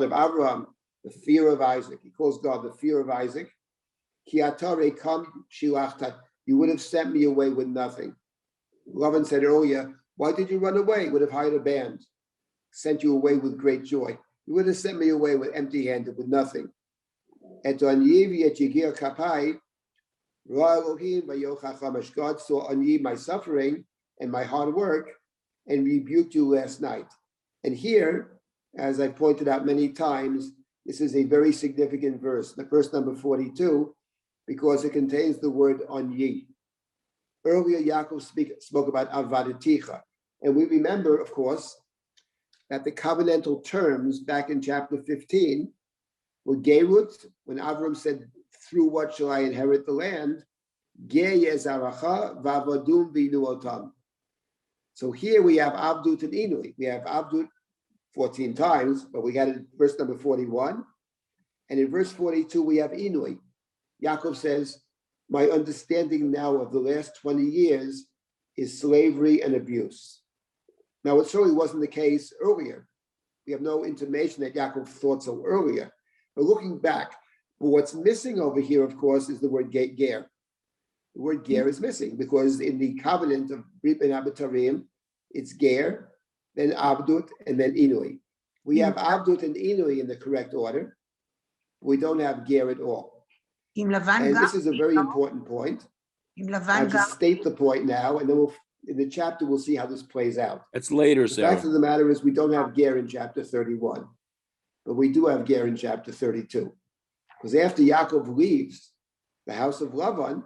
Speaker 2: of Abraham, the fear of Isaac. He calls God the fear of Isaac. Ki atare kam shilachtat. You would have sent me away with nothing. Lavan said earlier, why did you run away? You would have hired a band, sent you away with great joy. You would have sent me away with empty-handed, with nothing. Et on yivi et yigir kapai, ra Elohim vayochach hamash. God saw on ye my suffering and my hard work and rebuked you last night. And here, as I pointed out many times, this is a very significant verse, the verse number 42, because it contains the word on ye. Earlier, Yaakov spoke about avadaticha. And we remember, of course, that the covenantal terms back in chapter 15 were gerut, when Avram said, through what shall I inherit the land? Ge yezaracha vavadum v'inuotam. So here we have Abdut and Inui. We have Abdut 14 times, but we got it in verse number 41. And in verse 42, we have Inui. Yaakov says, my understanding now of the last 20 years is slavery and abuse. Now, it certainly wasn't the case earlier. We have no intimation that Yaakov thought so earlier. But looking back, what's missing over here, of course, is the word ger. The word ger is missing because in the covenant of Brit Ben Abitarim, it's ger, then Abdut, and then Inui. We have Abdut and Inui in the correct order. We don't have ger at all. And this is a very important point. I'll just state the point now, and then in the chapter we'll see how this plays out.
Speaker 5: It's later,
Speaker 2: The
Speaker 5: Sarah.
Speaker 2: fact of the matter is we don't have ger in chapter 31, but we do have ger in chapter 32. Because after Yaakov leaves the house of Lavan,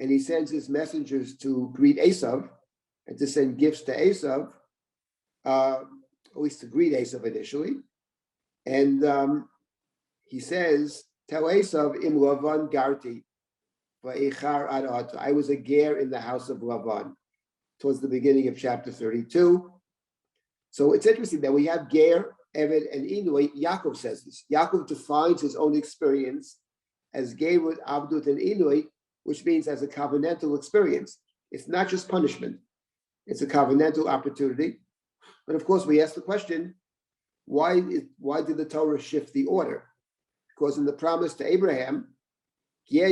Speaker 2: and he sends his messengers to greet Esav and to send gifts to Esav, at least to greet Esav initially. And he says, tell Esav, im Lavan garti, va'echar ad. I was a ger in the house of Lavan, towards the beginning of chapter 32. So it's interesting that we have ger, Eved, and Inui. Yaakov says this. Yaakov defines his own experience as gerut, Abdut, and Inui, which means as a covenantal experience. It's not just punishment. It's a covenantal opportunity. But of course, we ask the question, why did the Torah shift the order? Because in the promise to Abraham, ger,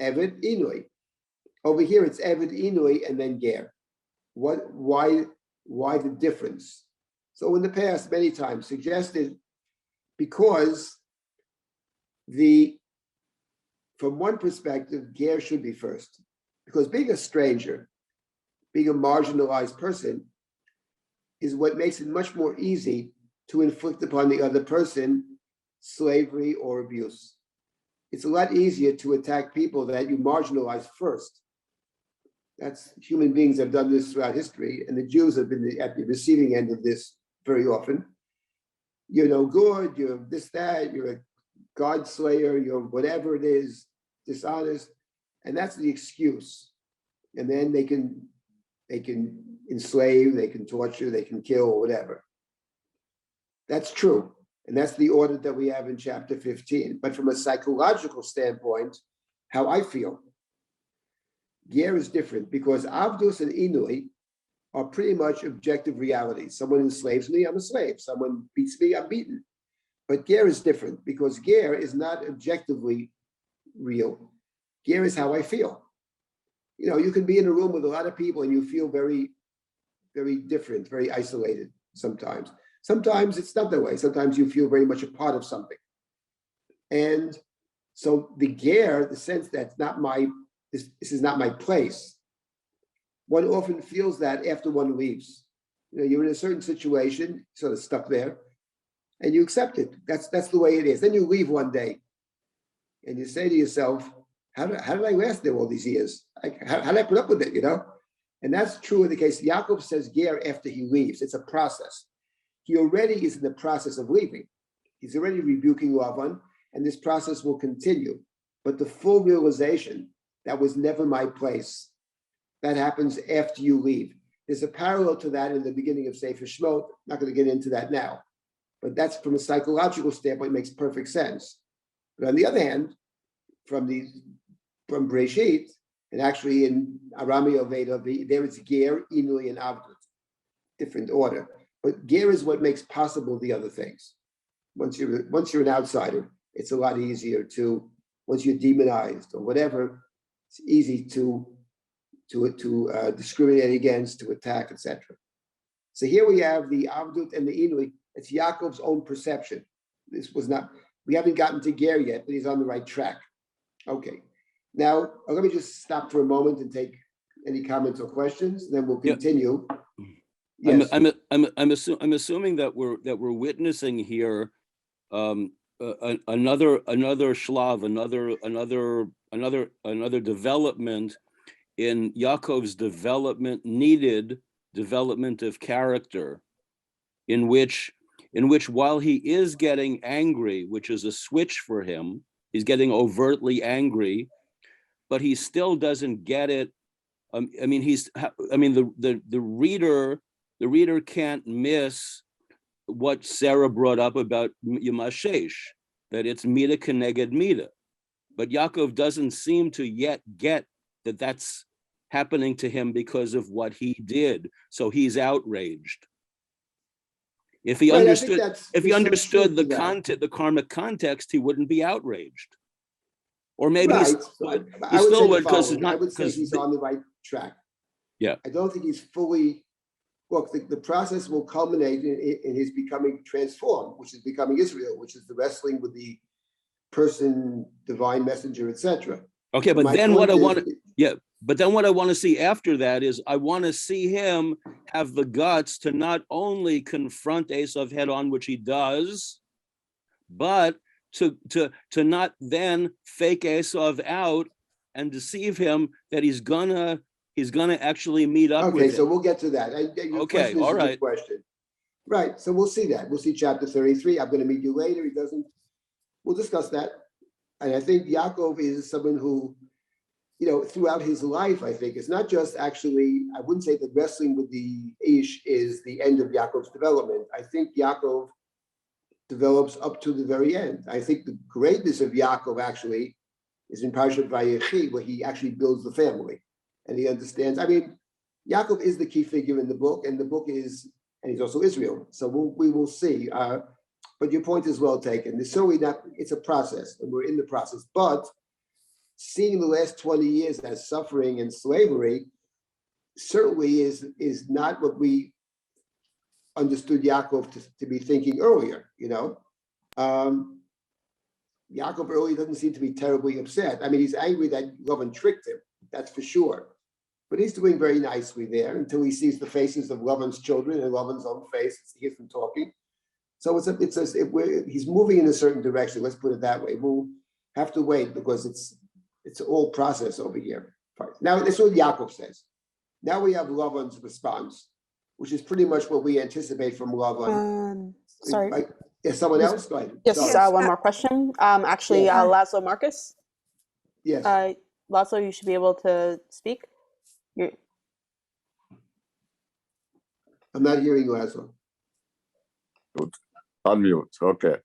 Speaker 2: Eved, Inui. Over here, it's Eved, Inui, and then ger. Why the difference? So in the past, many times suggested because from one perspective, ger should be first. Because being a stranger, being a marginalized person, is what makes it much more easy to inflict upon the other person slavery or abuse. It's a lot easier to attack people that you marginalize first. That's human beings have done this throughout history, and the Jews have been at the receiving end of this very often. You're no good, you're this, that, you're a God slayer, you're whatever it is, dishonest, and that's the excuse. And then they can enslave, they can torture, they can kill, or whatever. That's true. And that's the order that we have in chapter 15. But from a psychological standpoint, how I feel, ger is different because Abdus and Inui are pretty much objective realities. Someone enslaves me, I'm a slave. Someone beats me, I'm beaten. But ger is different because ger is not objectively real. Ger is how I feel. You know, you can be in a room with a lot of people and you feel very, very different, very isolated sometimes. Sometimes it's not that way. Sometimes you feel very much a part of something. And so the ger, the sense that this is not my place, one often feels that after one leaves. You know, you're in a certain situation, sort of stuck there, and you accept it. That's the way it is. Then you leave one day, and you say to yourself, how did I last there all these years? How did I put up with it, you know? And that's true in the case. Yaakov says ger after he leaves. It's a process. He already is in the process of leaving. He's already rebuking Lavan, and this process will continue. But the full realization, that was never my place, that happens after you leave. There's a parallel to that in the beginning of Sefer Shemot. I'm not going to get into that now. But that's from a psychological standpoint, makes perfect sense. But on the other hand, from the from Breshit, and actually in Arami Oveda, there is Ger, Inui, and Avdut, different order. But Ger is what makes possible the other things. Once you're an outsider, it's a lot easier to, once you're demonized or whatever, it's easy to discriminate against, to attack, etc. So here we have the Avdut and the Inui. It's Yaakov's own perception. This was not, we haven't gotten to Ger yet, but he's on the right track. Okay. Now, let me just stop for a moment and take any comments or questions, then we'll continue.
Speaker 5: Yes. I'm assuming that we're witnessing here another shlav, another development in Yaakov's needed development of character, in which while he is getting angry, which is a switch for him, he's getting overtly angry, but he still doesn't get it. The reader can't miss what Sarah brought up about Yamashesh, that it's Mida Keneged Mida. But Yaakov doesn't seem to yet get that that's happening to him because of what he did. So he's outraged. If he understood the karmic context, he wouldn't be outraged. Or maybe he still would, because it's not.
Speaker 2: I would say he's on the right track.
Speaker 5: Yeah.
Speaker 2: I don't think he's fully. Look, the process will culminate in his becoming transformed, which is becoming Israel, which is the wrestling with the person, divine messenger, etc.
Speaker 5: Okay, but then what I want to see after that is I want to see him have the guts to not only confront Esav head on, which he does, but to not then fake Esav out and deceive him that he's gonna actually meet up with him.
Speaker 2: Okay, so we'll get to that.
Speaker 5: Okay, all right.
Speaker 2: Question. Right, so we'll see that. We'll see chapter 33. I'm going to meet you later. We'll discuss that. And I think Yaakov is someone who, throughout his life, I think, it's not just actually, I wouldn't say that wrestling with the Ish is the end of Yaakov's development. I think Yaakov develops up to the very end. I think the greatness of Yaakov actually is in Parashat Vayechi, where he actually builds the family. And he understands, Yaakov is the key figure in the book, and the book is, and he's also Israel. So we will see. But your point is well taken. It's a process, and we're in the process. But seeing the last 20 years as suffering and slavery certainly is not what we understood Yaakov to be thinking earlier, Yaakov earlier doesn't seem to be terribly upset. He's angry that Lavan tricked him, that's for sure. But he's doing very nicely there until he sees the faces of Lavan's children and Lavan's own face. He hears them talking. So he's moving in a certain direction. Let's put it that way. We'll have to wait because it's all process over here. Now, this is what Yaakov says. Now we have Lavan's response, which is pretty much what we anticipate from Lavan.
Speaker 1: Sorry.
Speaker 2: Someone else? Go ahead.
Speaker 1: Yes, one more question. Laszlo Marcus.
Speaker 2: Yes.
Speaker 1: Laszlo, you should be able to speak.
Speaker 2: I'm not hearing Laszlo.
Speaker 6: Unmute. Okay.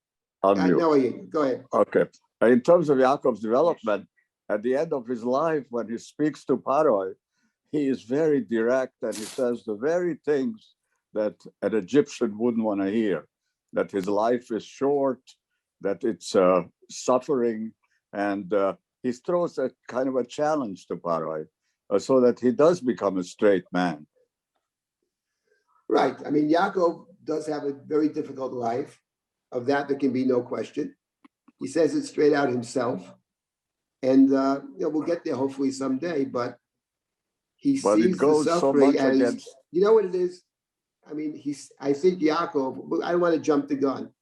Speaker 6: Unmute.
Speaker 2: Now I hear you. Go ahead.
Speaker 6: Okay. In terms of Yaakov's development, at the end of his life, when he speaks to Paroi, he is very direct and he says the very things that an Egyptian wouldn't want to hear, that his life is short, that it's suffering, and he throws a kind of a challenge to Paroi so that he does become a straight man.
Speaker 2: Right. Yaakov does have a very difficult life. Of that, there can be no question. He says it straight out himself. And we'll get there hopefully someday, but he sees the suffering as, you know what it is? I think Yaakov, I don't want to jump the gun.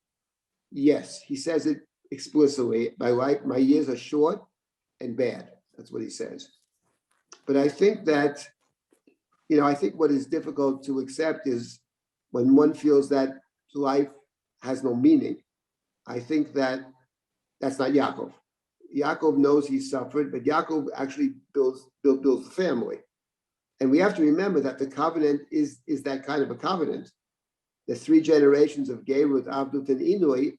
Speaker 2: Yes, he says it explicitly. My years are short and bad. That's what he says. But I think that, I think what is difficult to accept is when one feels that life has no meaning. I think that that's not Yaakov. Yaakov knows he suffered, but Yaakov actually builds the family. And we have to remember that the covenant is that kind of a covenant. The 3 generations of Gerut, Avdut, and Inui,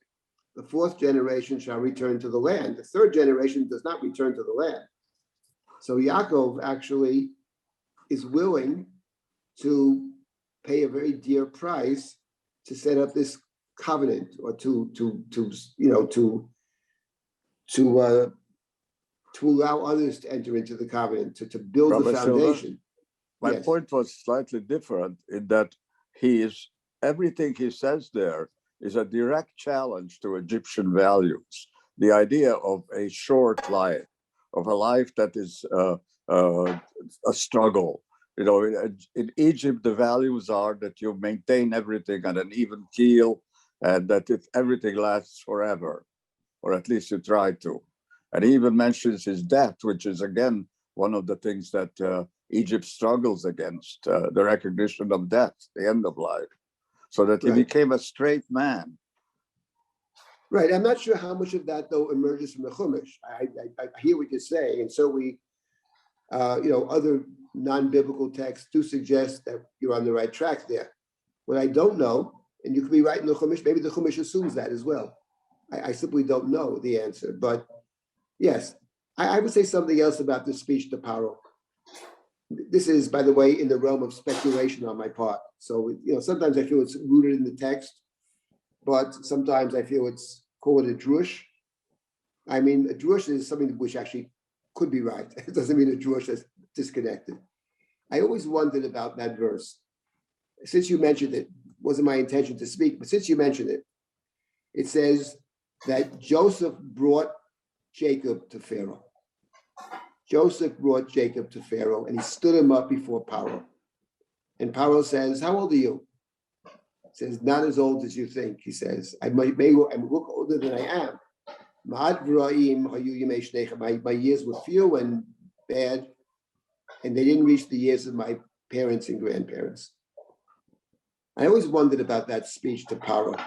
Speaker 2: the 4th generation shall return to the land. The 3rd generation does not return to the land. So Yaakov actually is willing to pay a very dear price to set up this covenant, or to allow others to enter into the covenant, to build
Speaker 6: Rabbi
Speaker 2: the
Speaker 6: Silber,
Speaker 2: foundation.
Speaker 6: my
Speaker 2: Yes.
Speaker 6: point was slightly different in that everything he says there is a direct challenge to Egyptian values. The idea of a short life, of a life that is a struggle. You know, in Egypt, the values are that you maintain everything at an even keel, and that everything lasts forever, or at least you try to. And he even mentions his death, which is, again, one of the things that Egypt struggles against, the recognition of death, the end of life, so that he became a straight man.
Speaker 2: Right. I'm not sure how much of that, though, emerges from the Chumash. I hear what you're saying. And so other non-biblical texts do suggest that you're on the right track there. What I don't know, and you could be right in the Chumash, maybe the Chumash assumes that as well. I simply don't know the answer. But yes, I would say something else about this speech to Paro. This is, by the way, in the realm of speculation on my part. So, sometimes I feel it's rooted in the text, but sometimes I feel it's called a drush. I mean, a drush is something which actually could be right. It doesn't mean a drush is disconnected. I always wondered about that verse. Since you mentioned it, wasn't my intention to speak, but since you mentioned it, it says that Joseph brought Jacob to Pharaoh. Joseph brought Jacob to Pharaoh, and he stood him up before Paro. And Paro says, "How old are you?" He says, "Not as old as you think." He says, I look older than I am. My years were few and bad, and they didn't reach the years of my parents and grandparents. I always wondered about that speech to Paro.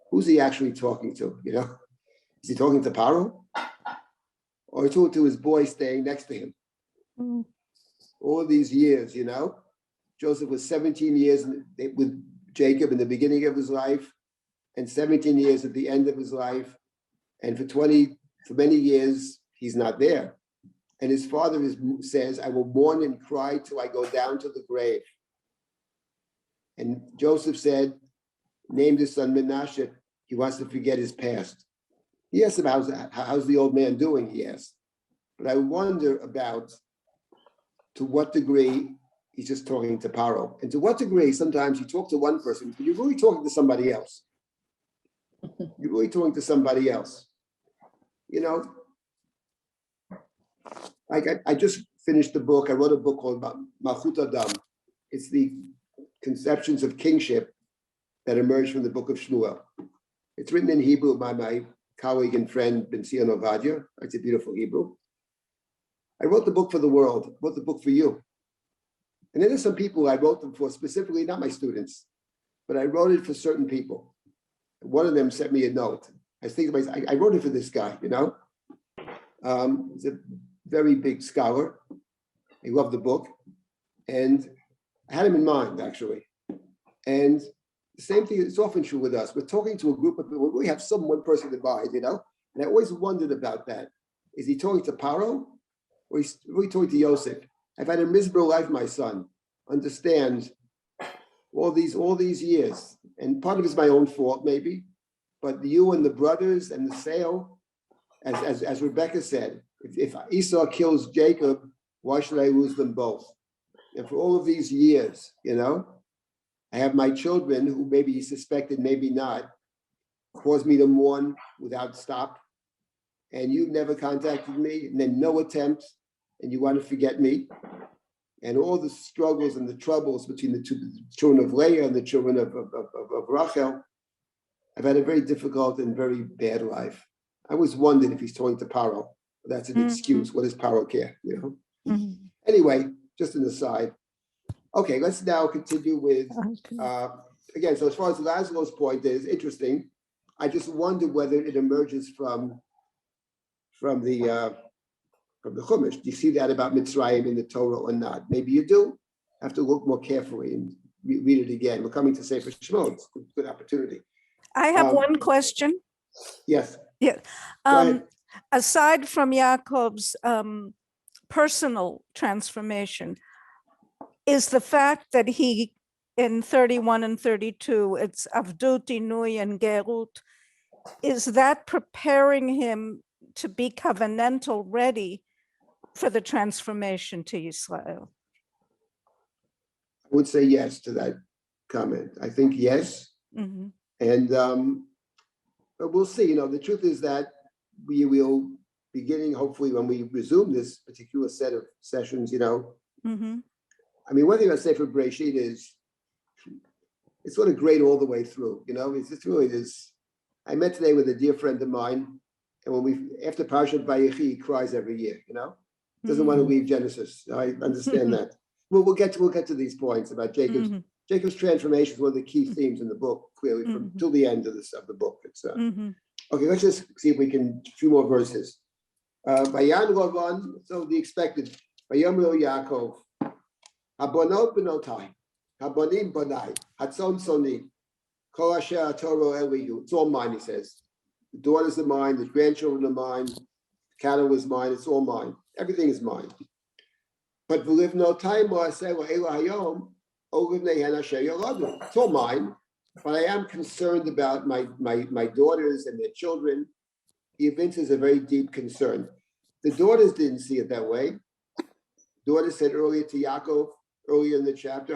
Speaker 2: Who's he actually talking to? Is he talking to Paro? Or talking to his boy staying next to him? All these years, Joseph was 17 years with Jacob in the beginning of his life, and 17 years at the end of his life. And for many years, he's not there. And his father says, "I will mourn and cry till I go down to the grave." And Joseph said, named his son Menashe. He wants to forget his past. He asked him, how's the old man doing, he asked. But I wonder about to what degree he's just talking to Paro. And to what degree sometimes you talk to one person, but you're really talking to somebody else. You're really talking to somebody else. I just finished the book. I wrote a book called Malchut Adam. It's the conceptions of kingship that emerged from the book of Shmuel. It's written in Hebrew by my colleague and friend, Ben Sion Ovadia. It's a beautiful Hebrew. I wrote the book for the world, I wrote the book for you. And then there's some people I wrote them for, specifically not my students, but I wrote it for certain people. One of them sent me a note. I was thinking, I wrote it for this guy, He's a very big scholar. He loved the book. And I had him in mind, actually. And the same thing is often true with us. We're talking to a group of people. We have one person in mind, And I always wondered about that. Is he talking to Paro? Or he's really talking to Yosef? I've had a miserable life, my son. Understand all these years. And part of it's my own fault, maybe. But you and the brothers and the sale, as Rebecca said, if Esau kills Jacob, why should I lose them both? And for all of these years, I have my children who maybe he suspected, maybe not, caused me to mourn without stop. And you've never contacted me, and then no attempt, and you want to forget me. And all the struggles and the troubles between the two children of Leah and the children of Rachel. I've had a very difficult and very bad life. I always wondered if he's talking to Paro. That's an excuse. What does Paro care? Anyway, just an aside. Okay, let's now continue with, again, so as far as Laszlo's point is interesting, I just wonder whether it emerges from the Chumash. Do you see that about Mitzrayim in the Torah or not? Maybe you do. Have to look more carefully and read it again. We're coming to Sefer Shemot. It's a good opportunity.
Speaker 8: I have one question.
Speaker 2: Yes.
Speaker 8: Yeah. Aside from Yaakov's personal transformation. Is the fact that he, in 31 and 32, it's Avdut, Inui, and Gerut, is that preparing him to be covenantal ready for the transformation to Israel?
Speaker 2: I would say yes to that comment. I think yes.
Speaker 8: Mhm.
Speaker 2: And but we'll see. The truth is that we will, beginning hopefully when we resume this particular set of sessions,
Speaker 8: Mhm.
Speaker 2: I mean, one thing I say for Bereshit is it's sort of great all the way through. It's just really is. I met today with a dear friend of mine, and after Parshat Vayechi, he cries every year. Doesn't want to leave Genesis. I understand that. Well, we'll get to these points about Jacob's.
Speaker 8: Mhm.
Speaker 2: Jacob's transformation is one of the key themes in the book, clearly from till the end of the book. It's
Speaker 8: Mhm.
Speaker 2: okay. Let's just see if we can a few more verses. Vayan Lavan, so the expected. Vayomro Yaakov, Habonot benotai, Habonim bonai, Hatzon soni, Kol asher Torah Elihu. It's all mine, he says. The daughters are mine, the grandchildren are mine, the cattle is mine. It's all mine. Everything is mine. But v'liv no time ma'aseh Ela hayom. It's all mine, but I am concerned about my daughters and their children. The event is a very deep concern. The daughters didn't see it that way. Daughters said earlier to Yaakov, earlier in the chapter,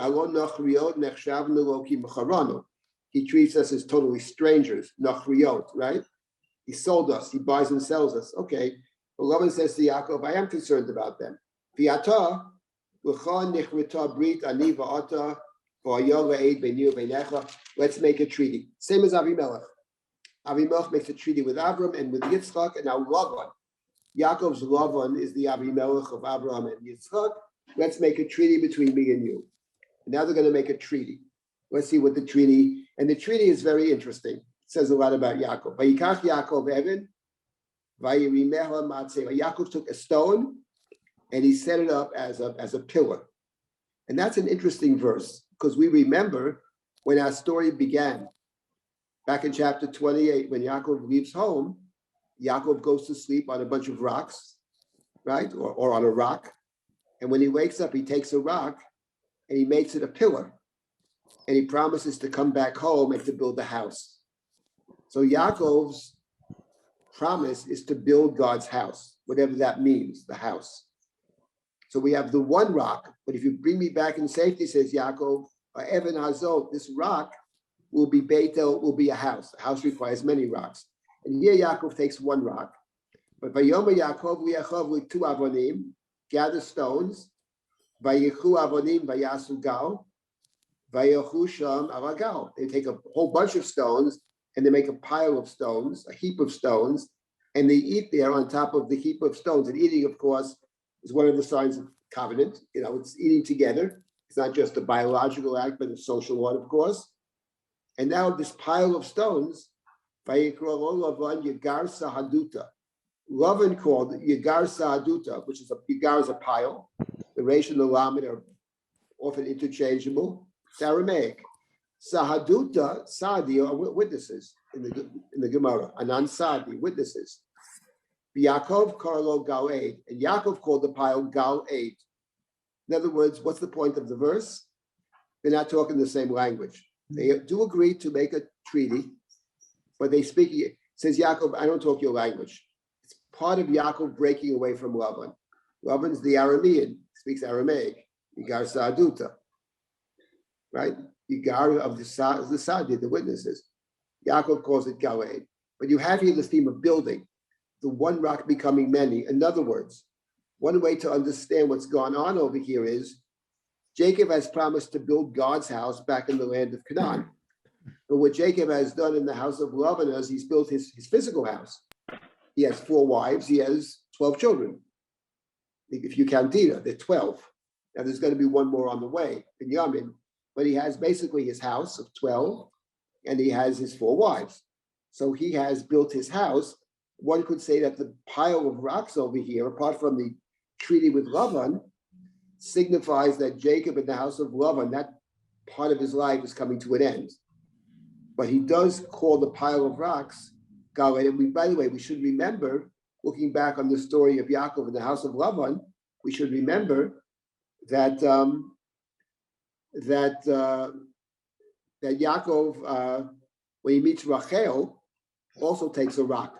Speaker 2: he treats us as totally strangers, nachriot, right? He sold us, he buys and sells us. Okay, but Laban says to Yaakov, I am concerned about them. Let's make a treaty. Same as Avimelech. Avimelech makes a treaty with Avram and with Yitzchak, and now Lavan. Yaakov's Lavan is the Avimelech of Abraham and Yitzchak. Let's make a treaty between me and you. And now they're going to make a treaty. Let's see what the treaty, and the treaty is very interesting. It says a lot about Yaakov. Vayikach Yaakov Evan, Vayirimeha Matzeh. Yaakov took a stone and he set it up as a pillar. And that's an interesting verse because we remember when our story began, back in chapter 28, when Yaakov leaves home, Yaakov goes to sleep on a bunch of rocks, right? Or on a rock. And when he wakes up, he takes a rock and he makes it a pillar. And he promises to come back home and to build a house. So Yaakov's promise is to build God's house, whatever that means, the house. So we have the one rock, but if you bring me back in safety, says Yaakov, Evan Hazot, this rock will be Beitel, will be a house. A house requires many rocks. And here Yaakov takes one rock. But Vayoma Yaakov Liachov with two avonim, gather stones, Vayichu avonim Vayasu gal, Vayachu sham avagal. They take a whole bunch of stones and they make a pile of stones, a heap of stones, and they eat there on top of the heap of stones. And eating, of course, is one of the signs of covenant. It's eating together. It's not just a biological act, but a social one, of course. And now this pile of stones, Lavan Yagar Sahaduta. Lavan called Yagar Sahaduta, which is Yagar is a pile. The Resh and the Lamed are often interchangeable. It's Aramaic. Sahaduta, Sadi are witnesses in the Gemara. Anan Sadi, witnesses. Yaakov Karlo Gal Eid, and Yaakov called the pile Gal Eid. In other words, what's the point of the verse? They're not talking the same language. They do agree to make a treaty, but they speak, says Yaakov, I don't talk your language. It's part of Yaakov breaking away from Lavan. Lavan's the Aramean, speaks Aramaic, Yigar Sa'aduta, right? Yigar of the Sa'di, the witnesses. Yaakov calls it Gal Eid. But you have here this theme of building. The one rock becoming many. In other words, one way to understand what's gone on over here is Jacob has promised to build God's house back in the land of Canaan. But what Jacob has done in the house of Laban is he's built his physical house. He has 4 wives. He has 12 children. If you count Dinah, they're 12. Now there's going to be one more on the way, Binyamin. But he has basically his house of 12, and he has his 4 wives. So he has built his house. One could say that the pile of rocks over here, apart from the treaty with Lavan, signifies that Jacob in the house of Lavan, that part of his life is coming to an end. But he does call the pile of rocks Galed. And by the way, we should remember, looking back on the story of Yaakov in the house of Lavan, we should remember that that Yaakov, when he meets Rachel, also takes a rock.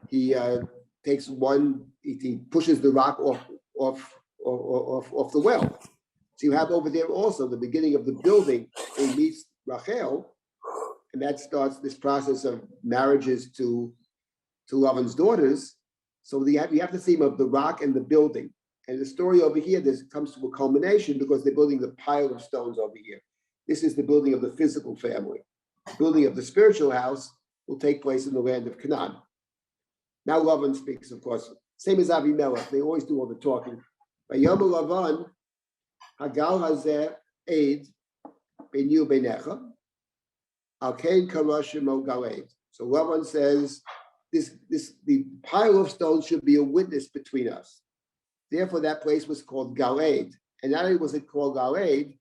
Speaker 2: He takes one. He pushes the rock off the well. So you have over there also the beginning of the building. He meets Rachel, and that starts this process of marriages to Lavan's daughters. So we have the theme of the rock and the building. And the story over here, this comes to a culmination because they're building the pile of stones over here. This is the building of the physical family. The building of the spiritual house will take place in the land of Canaan. Now Lavan speaks, of course, same as Avimelech. They always do all the talking. Vayomer Lavan, Hagal hazeh eid beinu beinecha, al kein karashim o galed. So Lavan says, the pile of stones should be a witness between us. Therefore, that place was called Galed. And not only was it called Galed,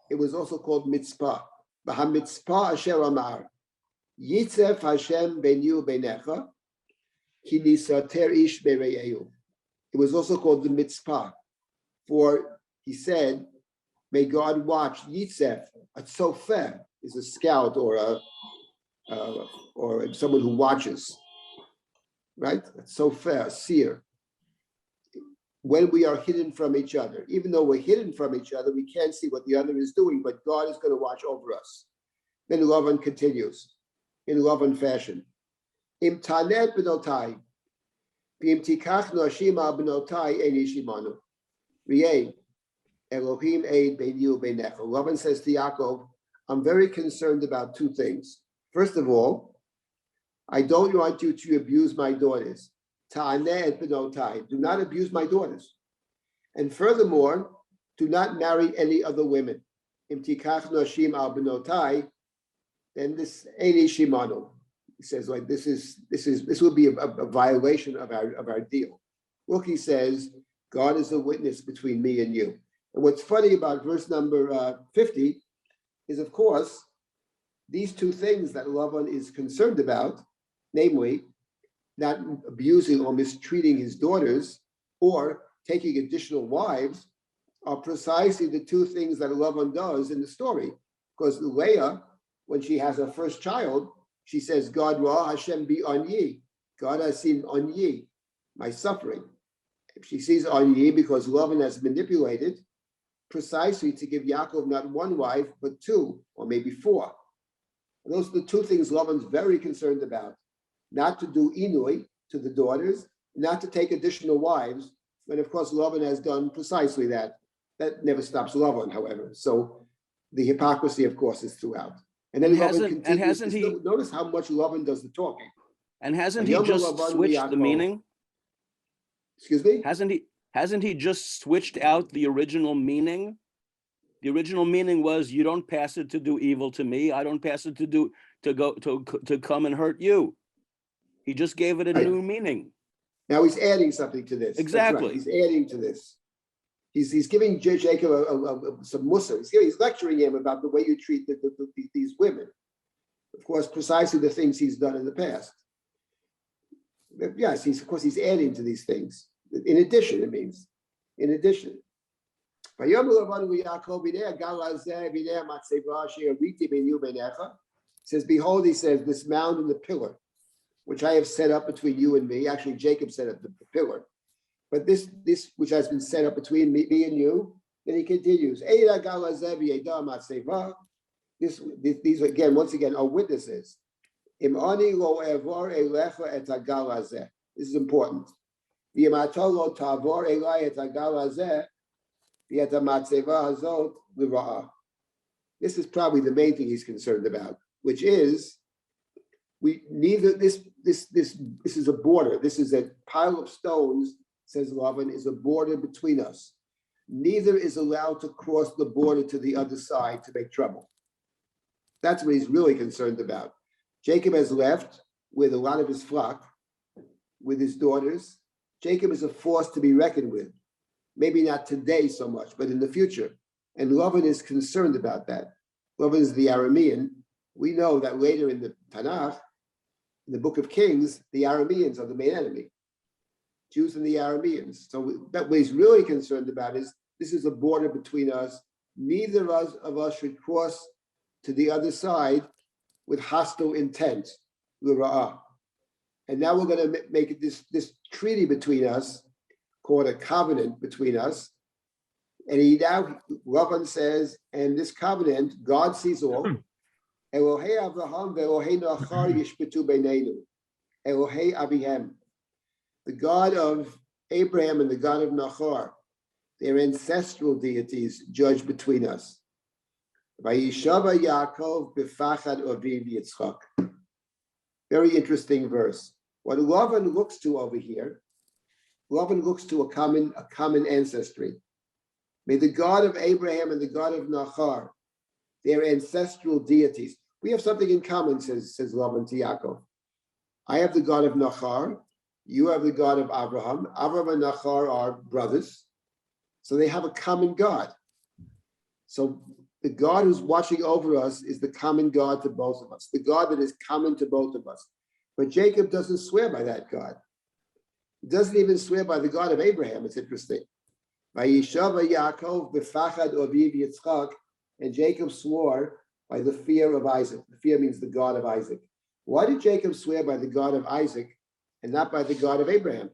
Speaker 2: it was also called Mitzpah. Mitzpah Asher Amar. Yitzef Hashem Benu Beinecha. Ki nisater ish bereyehu. It was also called the Mitzpah. For he said, may God watch. Yitzef, a tzofeh, is a scout or someone who watches. Right? So fair, seer. When we are hidden from each other, even though we're hidden from each other, we can't see what the other is doing, but God is going to watch over us. Then Lavan continues in Lavan fashion. Im tanet benotai, b'im tikach noshim al benotai ein yishimanu. Rieh, Elohim eid beinu beinecha. Lavan says to Yaakov, I'm very concerned about two things. First of all, I don't want you to abuse my daughters. Do not abuse my daughters. And furthermore, do not marry any other women. Then this Eini Shimano. He says, like, this will be a violation of our deal. Look, he says, God is a witness between me and you. And what's funny about verse number 50 is, of course, these two things that Lavan is concerned about, namely, not abusing or mistreating his daughters or taking additional wives, are precisely the two things that Lavan does in the story. Because Leah, when she has her first child, she says, God ra Hashem be on ye. God has seen on ye, my suffering. If she sees on ye because Lavan has manipulated precisely to give Yaakov not one wife, but two, or maybe four. And those are the two things Lavan's very concerned about. Not to do inui to the daughters, not to take additional wives, but of course Lavan has done precisely that. That never stops Lavan, however. So the hypocrisy, of course, is throughout. And then Lavan continues. Notice how much Lavan does the talking.
Speaker 5: And hasn't he just switched the meaning?
Speaker 2: Excuse me?
Speaker 5: Hasn't he just switched out the original meaning? The original meaning was, you don't pass it to do evil to me. I don't pass it to come and hurt you. He just gave it a new meaning.
Speaker 2: Now he's adding something to this.
Speaker 5: Exactly.
Speaker 2: Right. He's adding to this. He's giving Jacob some mussar. He's lecturing him about the way you treat these women. Of course, precisely the things he's done in the past. But yes, he's adding to these things. In addition, it means. In addition. Says, behold, he says, this mound and the pillar, which I have set up between you and me. Actually, Jacob set up the pillar. But this which has been set up between me and you, then he continues. These again, once again, are witnesses. This is important. This is probably the main thing he's concerned about, which is this is a border. This is a pile of stones, says Lavan, is a border between us. Neither is allowed to cross the border to the other side to make trouble. That's what he's really concerned about. Jacob has left with a lot of his flock, with his daughters. Jacob is a force to be reckoned with. Maybe not today so much, but in the future. And Lavan is concerned about that. Lavan is the Aramean. We know that later in the Tanakh, in the book of Kings, the Arameans are the main enemy. Jews and the Arameans. So that what he's really concerned about is this is a border between us. Neither of us should cross to the other side with hostile intent. And now we're going to make it this treaty between us, called a covenant between us. And Rabban says, and this covenant, God sees all. Elohei Avraham ve'Elohei Nachar yishpetu beinenu. Elohei Avihem. The God of Abraham and the God of Nachar, their ancestral deities, judge between us. Vayishava Yaakov b'fachad aviv Yitzchak. Very interesting verse. What Lavan looks to over here, Lavan looks to a common ancestry. May the God of Abraham and the God of Nachar, their ancestral deities. We have something in common, says Lavan to Yaakov. I have the God of Nachar, you have the God of Abraham. Abraham and Nachar are brothers, so they have a common God. So the God who's watching over us is the common God to both of us, the God that is common to both of us. But Jacob doesn't swear by that God. He doesn't even swear by the God of Abraham. It's interesting. Vayishava Yaakov b'fachad aviv Yitzchak, and Jacob swore by the fear of Isaac. The fear means the God of Isaac. Why did Jacob swear by the God of Isaac and not by the God of Abraham?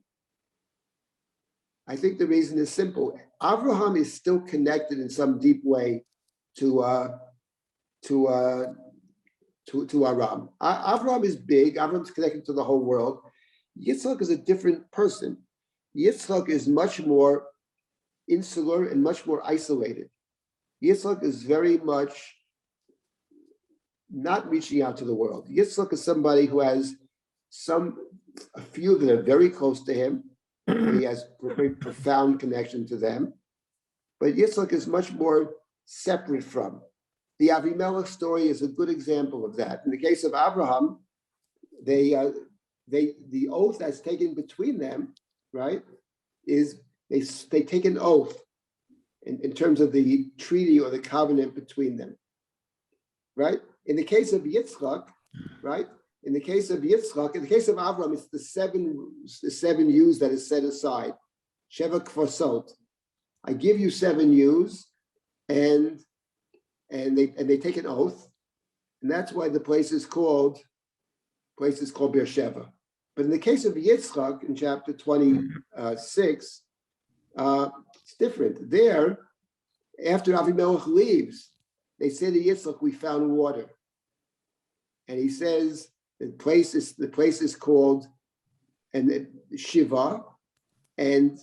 Speaker 2: I think the reason is simple. Abraham is still connected in some deep way to Aram. Abraham is big. Abraham's connected to the whole world. Yitzchak is a different person. Yitzchak is much more insular and much more isolated. Yitzchak is very much not reaching out to the world. Yitzchak is somebody who has a few that are very close to him. He has a very profound connection to them. But Yitzchak is much more separate from. The Avimelech story is a good example of that. In the case of Abraham, the oath that's taken between them, right, is they take an oath in terms of the treaty or the covenant between them, right? In the case of Yitzchak, right? In the case of Abraham, it's the seven ewes that is set aside. Sheva kfasot. I give you 7 ewes, and they take an oath, and that's why the place is called Beersheba. But in the case of Yitzchak in chapter 26, it's different. There, after Avimelech leaves, they say to Yitzchak, "We found water," and he says the place is called Shiva, and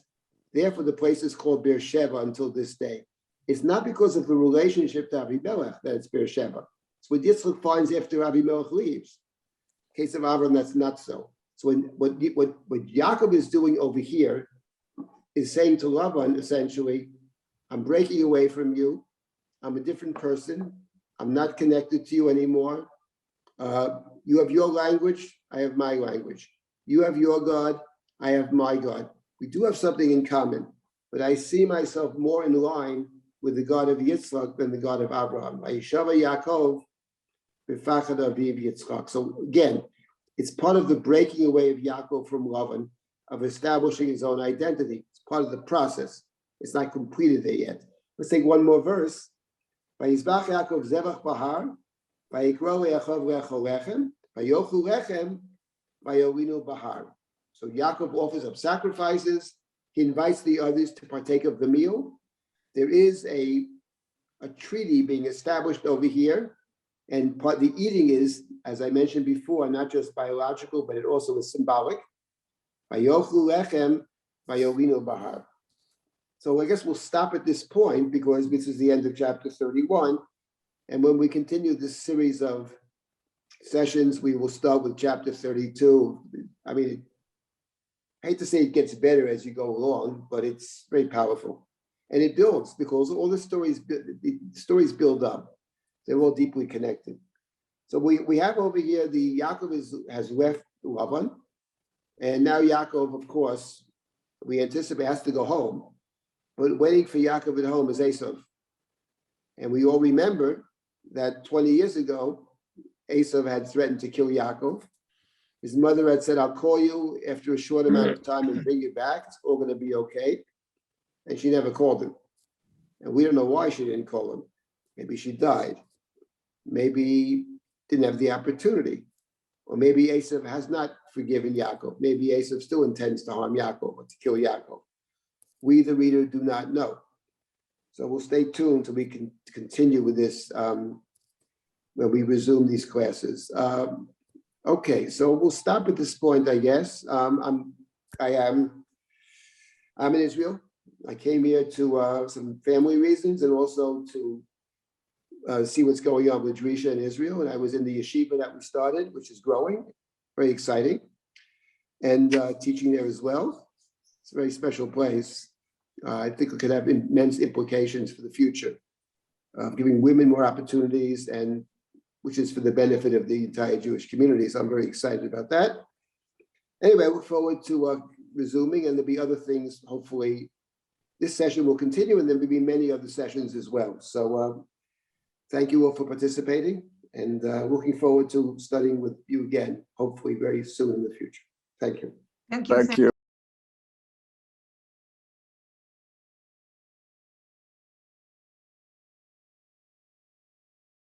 Speaker 2: therefore the place is called Beersheba until this day. It's not because of the relationship to Avimelech that it's Beersheba. It's what Yitzchak finds after Avimelech leaves. In the case of Avram, that's not so. So what Yaakov is doing over here is saying to Lavan, essentially, I'm breaking away from you. I'm a different person. I'm not connected to you anymore. You have your language. I have my language. You have your God. I have my God. We do have something in common, but I see myself more in line with the God of Yitzchak than the God of Abraham. Vayishava Yaakov b'fachad aviv Yitzchak. So again, it's part of the breaking away of Yaakov from Lavan, of establishing his own identity. It's part of the process. It's not completed there yet. Let's take one more verse. Vayizbach Yaakov zevach bahar, vayikro le'achov lecho lechem, vayochu lechem, vayowinu bahar. So Yaakov offers up sacrifices. He invites the others to partake of the meal. There is a treaty being established over here. And the eating is, as I mentioned before, not just biological, but it also is symbolic. Vayochu lechem, vayowinu bahar. So I guess we'll stop at this point because this is the end of chapter 31. And when we continue this series of sessions, we will start with chapter 32. I mean, I hate to say it gets better as you go along, but it's very powerful. And it builds because all the stories build up. They're all deeply connected. So we have over here the Yaakov has left Lavan. And now Yaakov, of course, we anticipate has to go home. But waiting for Yaakov at home is Esav. And we all remember that 20 years ago, Esav had threatened to kill Yaakov. His mother had said, I'll call you after a short amount of time and bring you back. It's all going to be okay. And she never called him. And we don't know why she didn't call him. Maybe she died. Maybe didn't have the opportunity. Or maybe Esav has not forgiven Yaakov. Maybe Esav still intends to harm Yaakov or to kill Yaakov. We, the reader, do not know. So we'll stay tuned until we can continue with this when we resume these classes. Okay, so we'll stop at this point, I guess. I'm in Israel. I came here to some family reasons and also to see what's going on with Drisha in Israel. And I was in the yeshiva that we started, which is growing, very exciting, and teaching there as well. It's a very special place. I think it could have immense implications for the future, giving women more opportunities, and which is for the benefit of the entire Jewish community. So I'm very excited about that. Anyway, I look forward to resuming, and there'll be other things. Hopefully, this session will continue, and there'll be many other sessions as well. So thank you all for participating, and looking forward to studying with you again, hopefully very soon in the future. Thank you.
Speaker 3: Thank you.
Speaker 6: Thank you.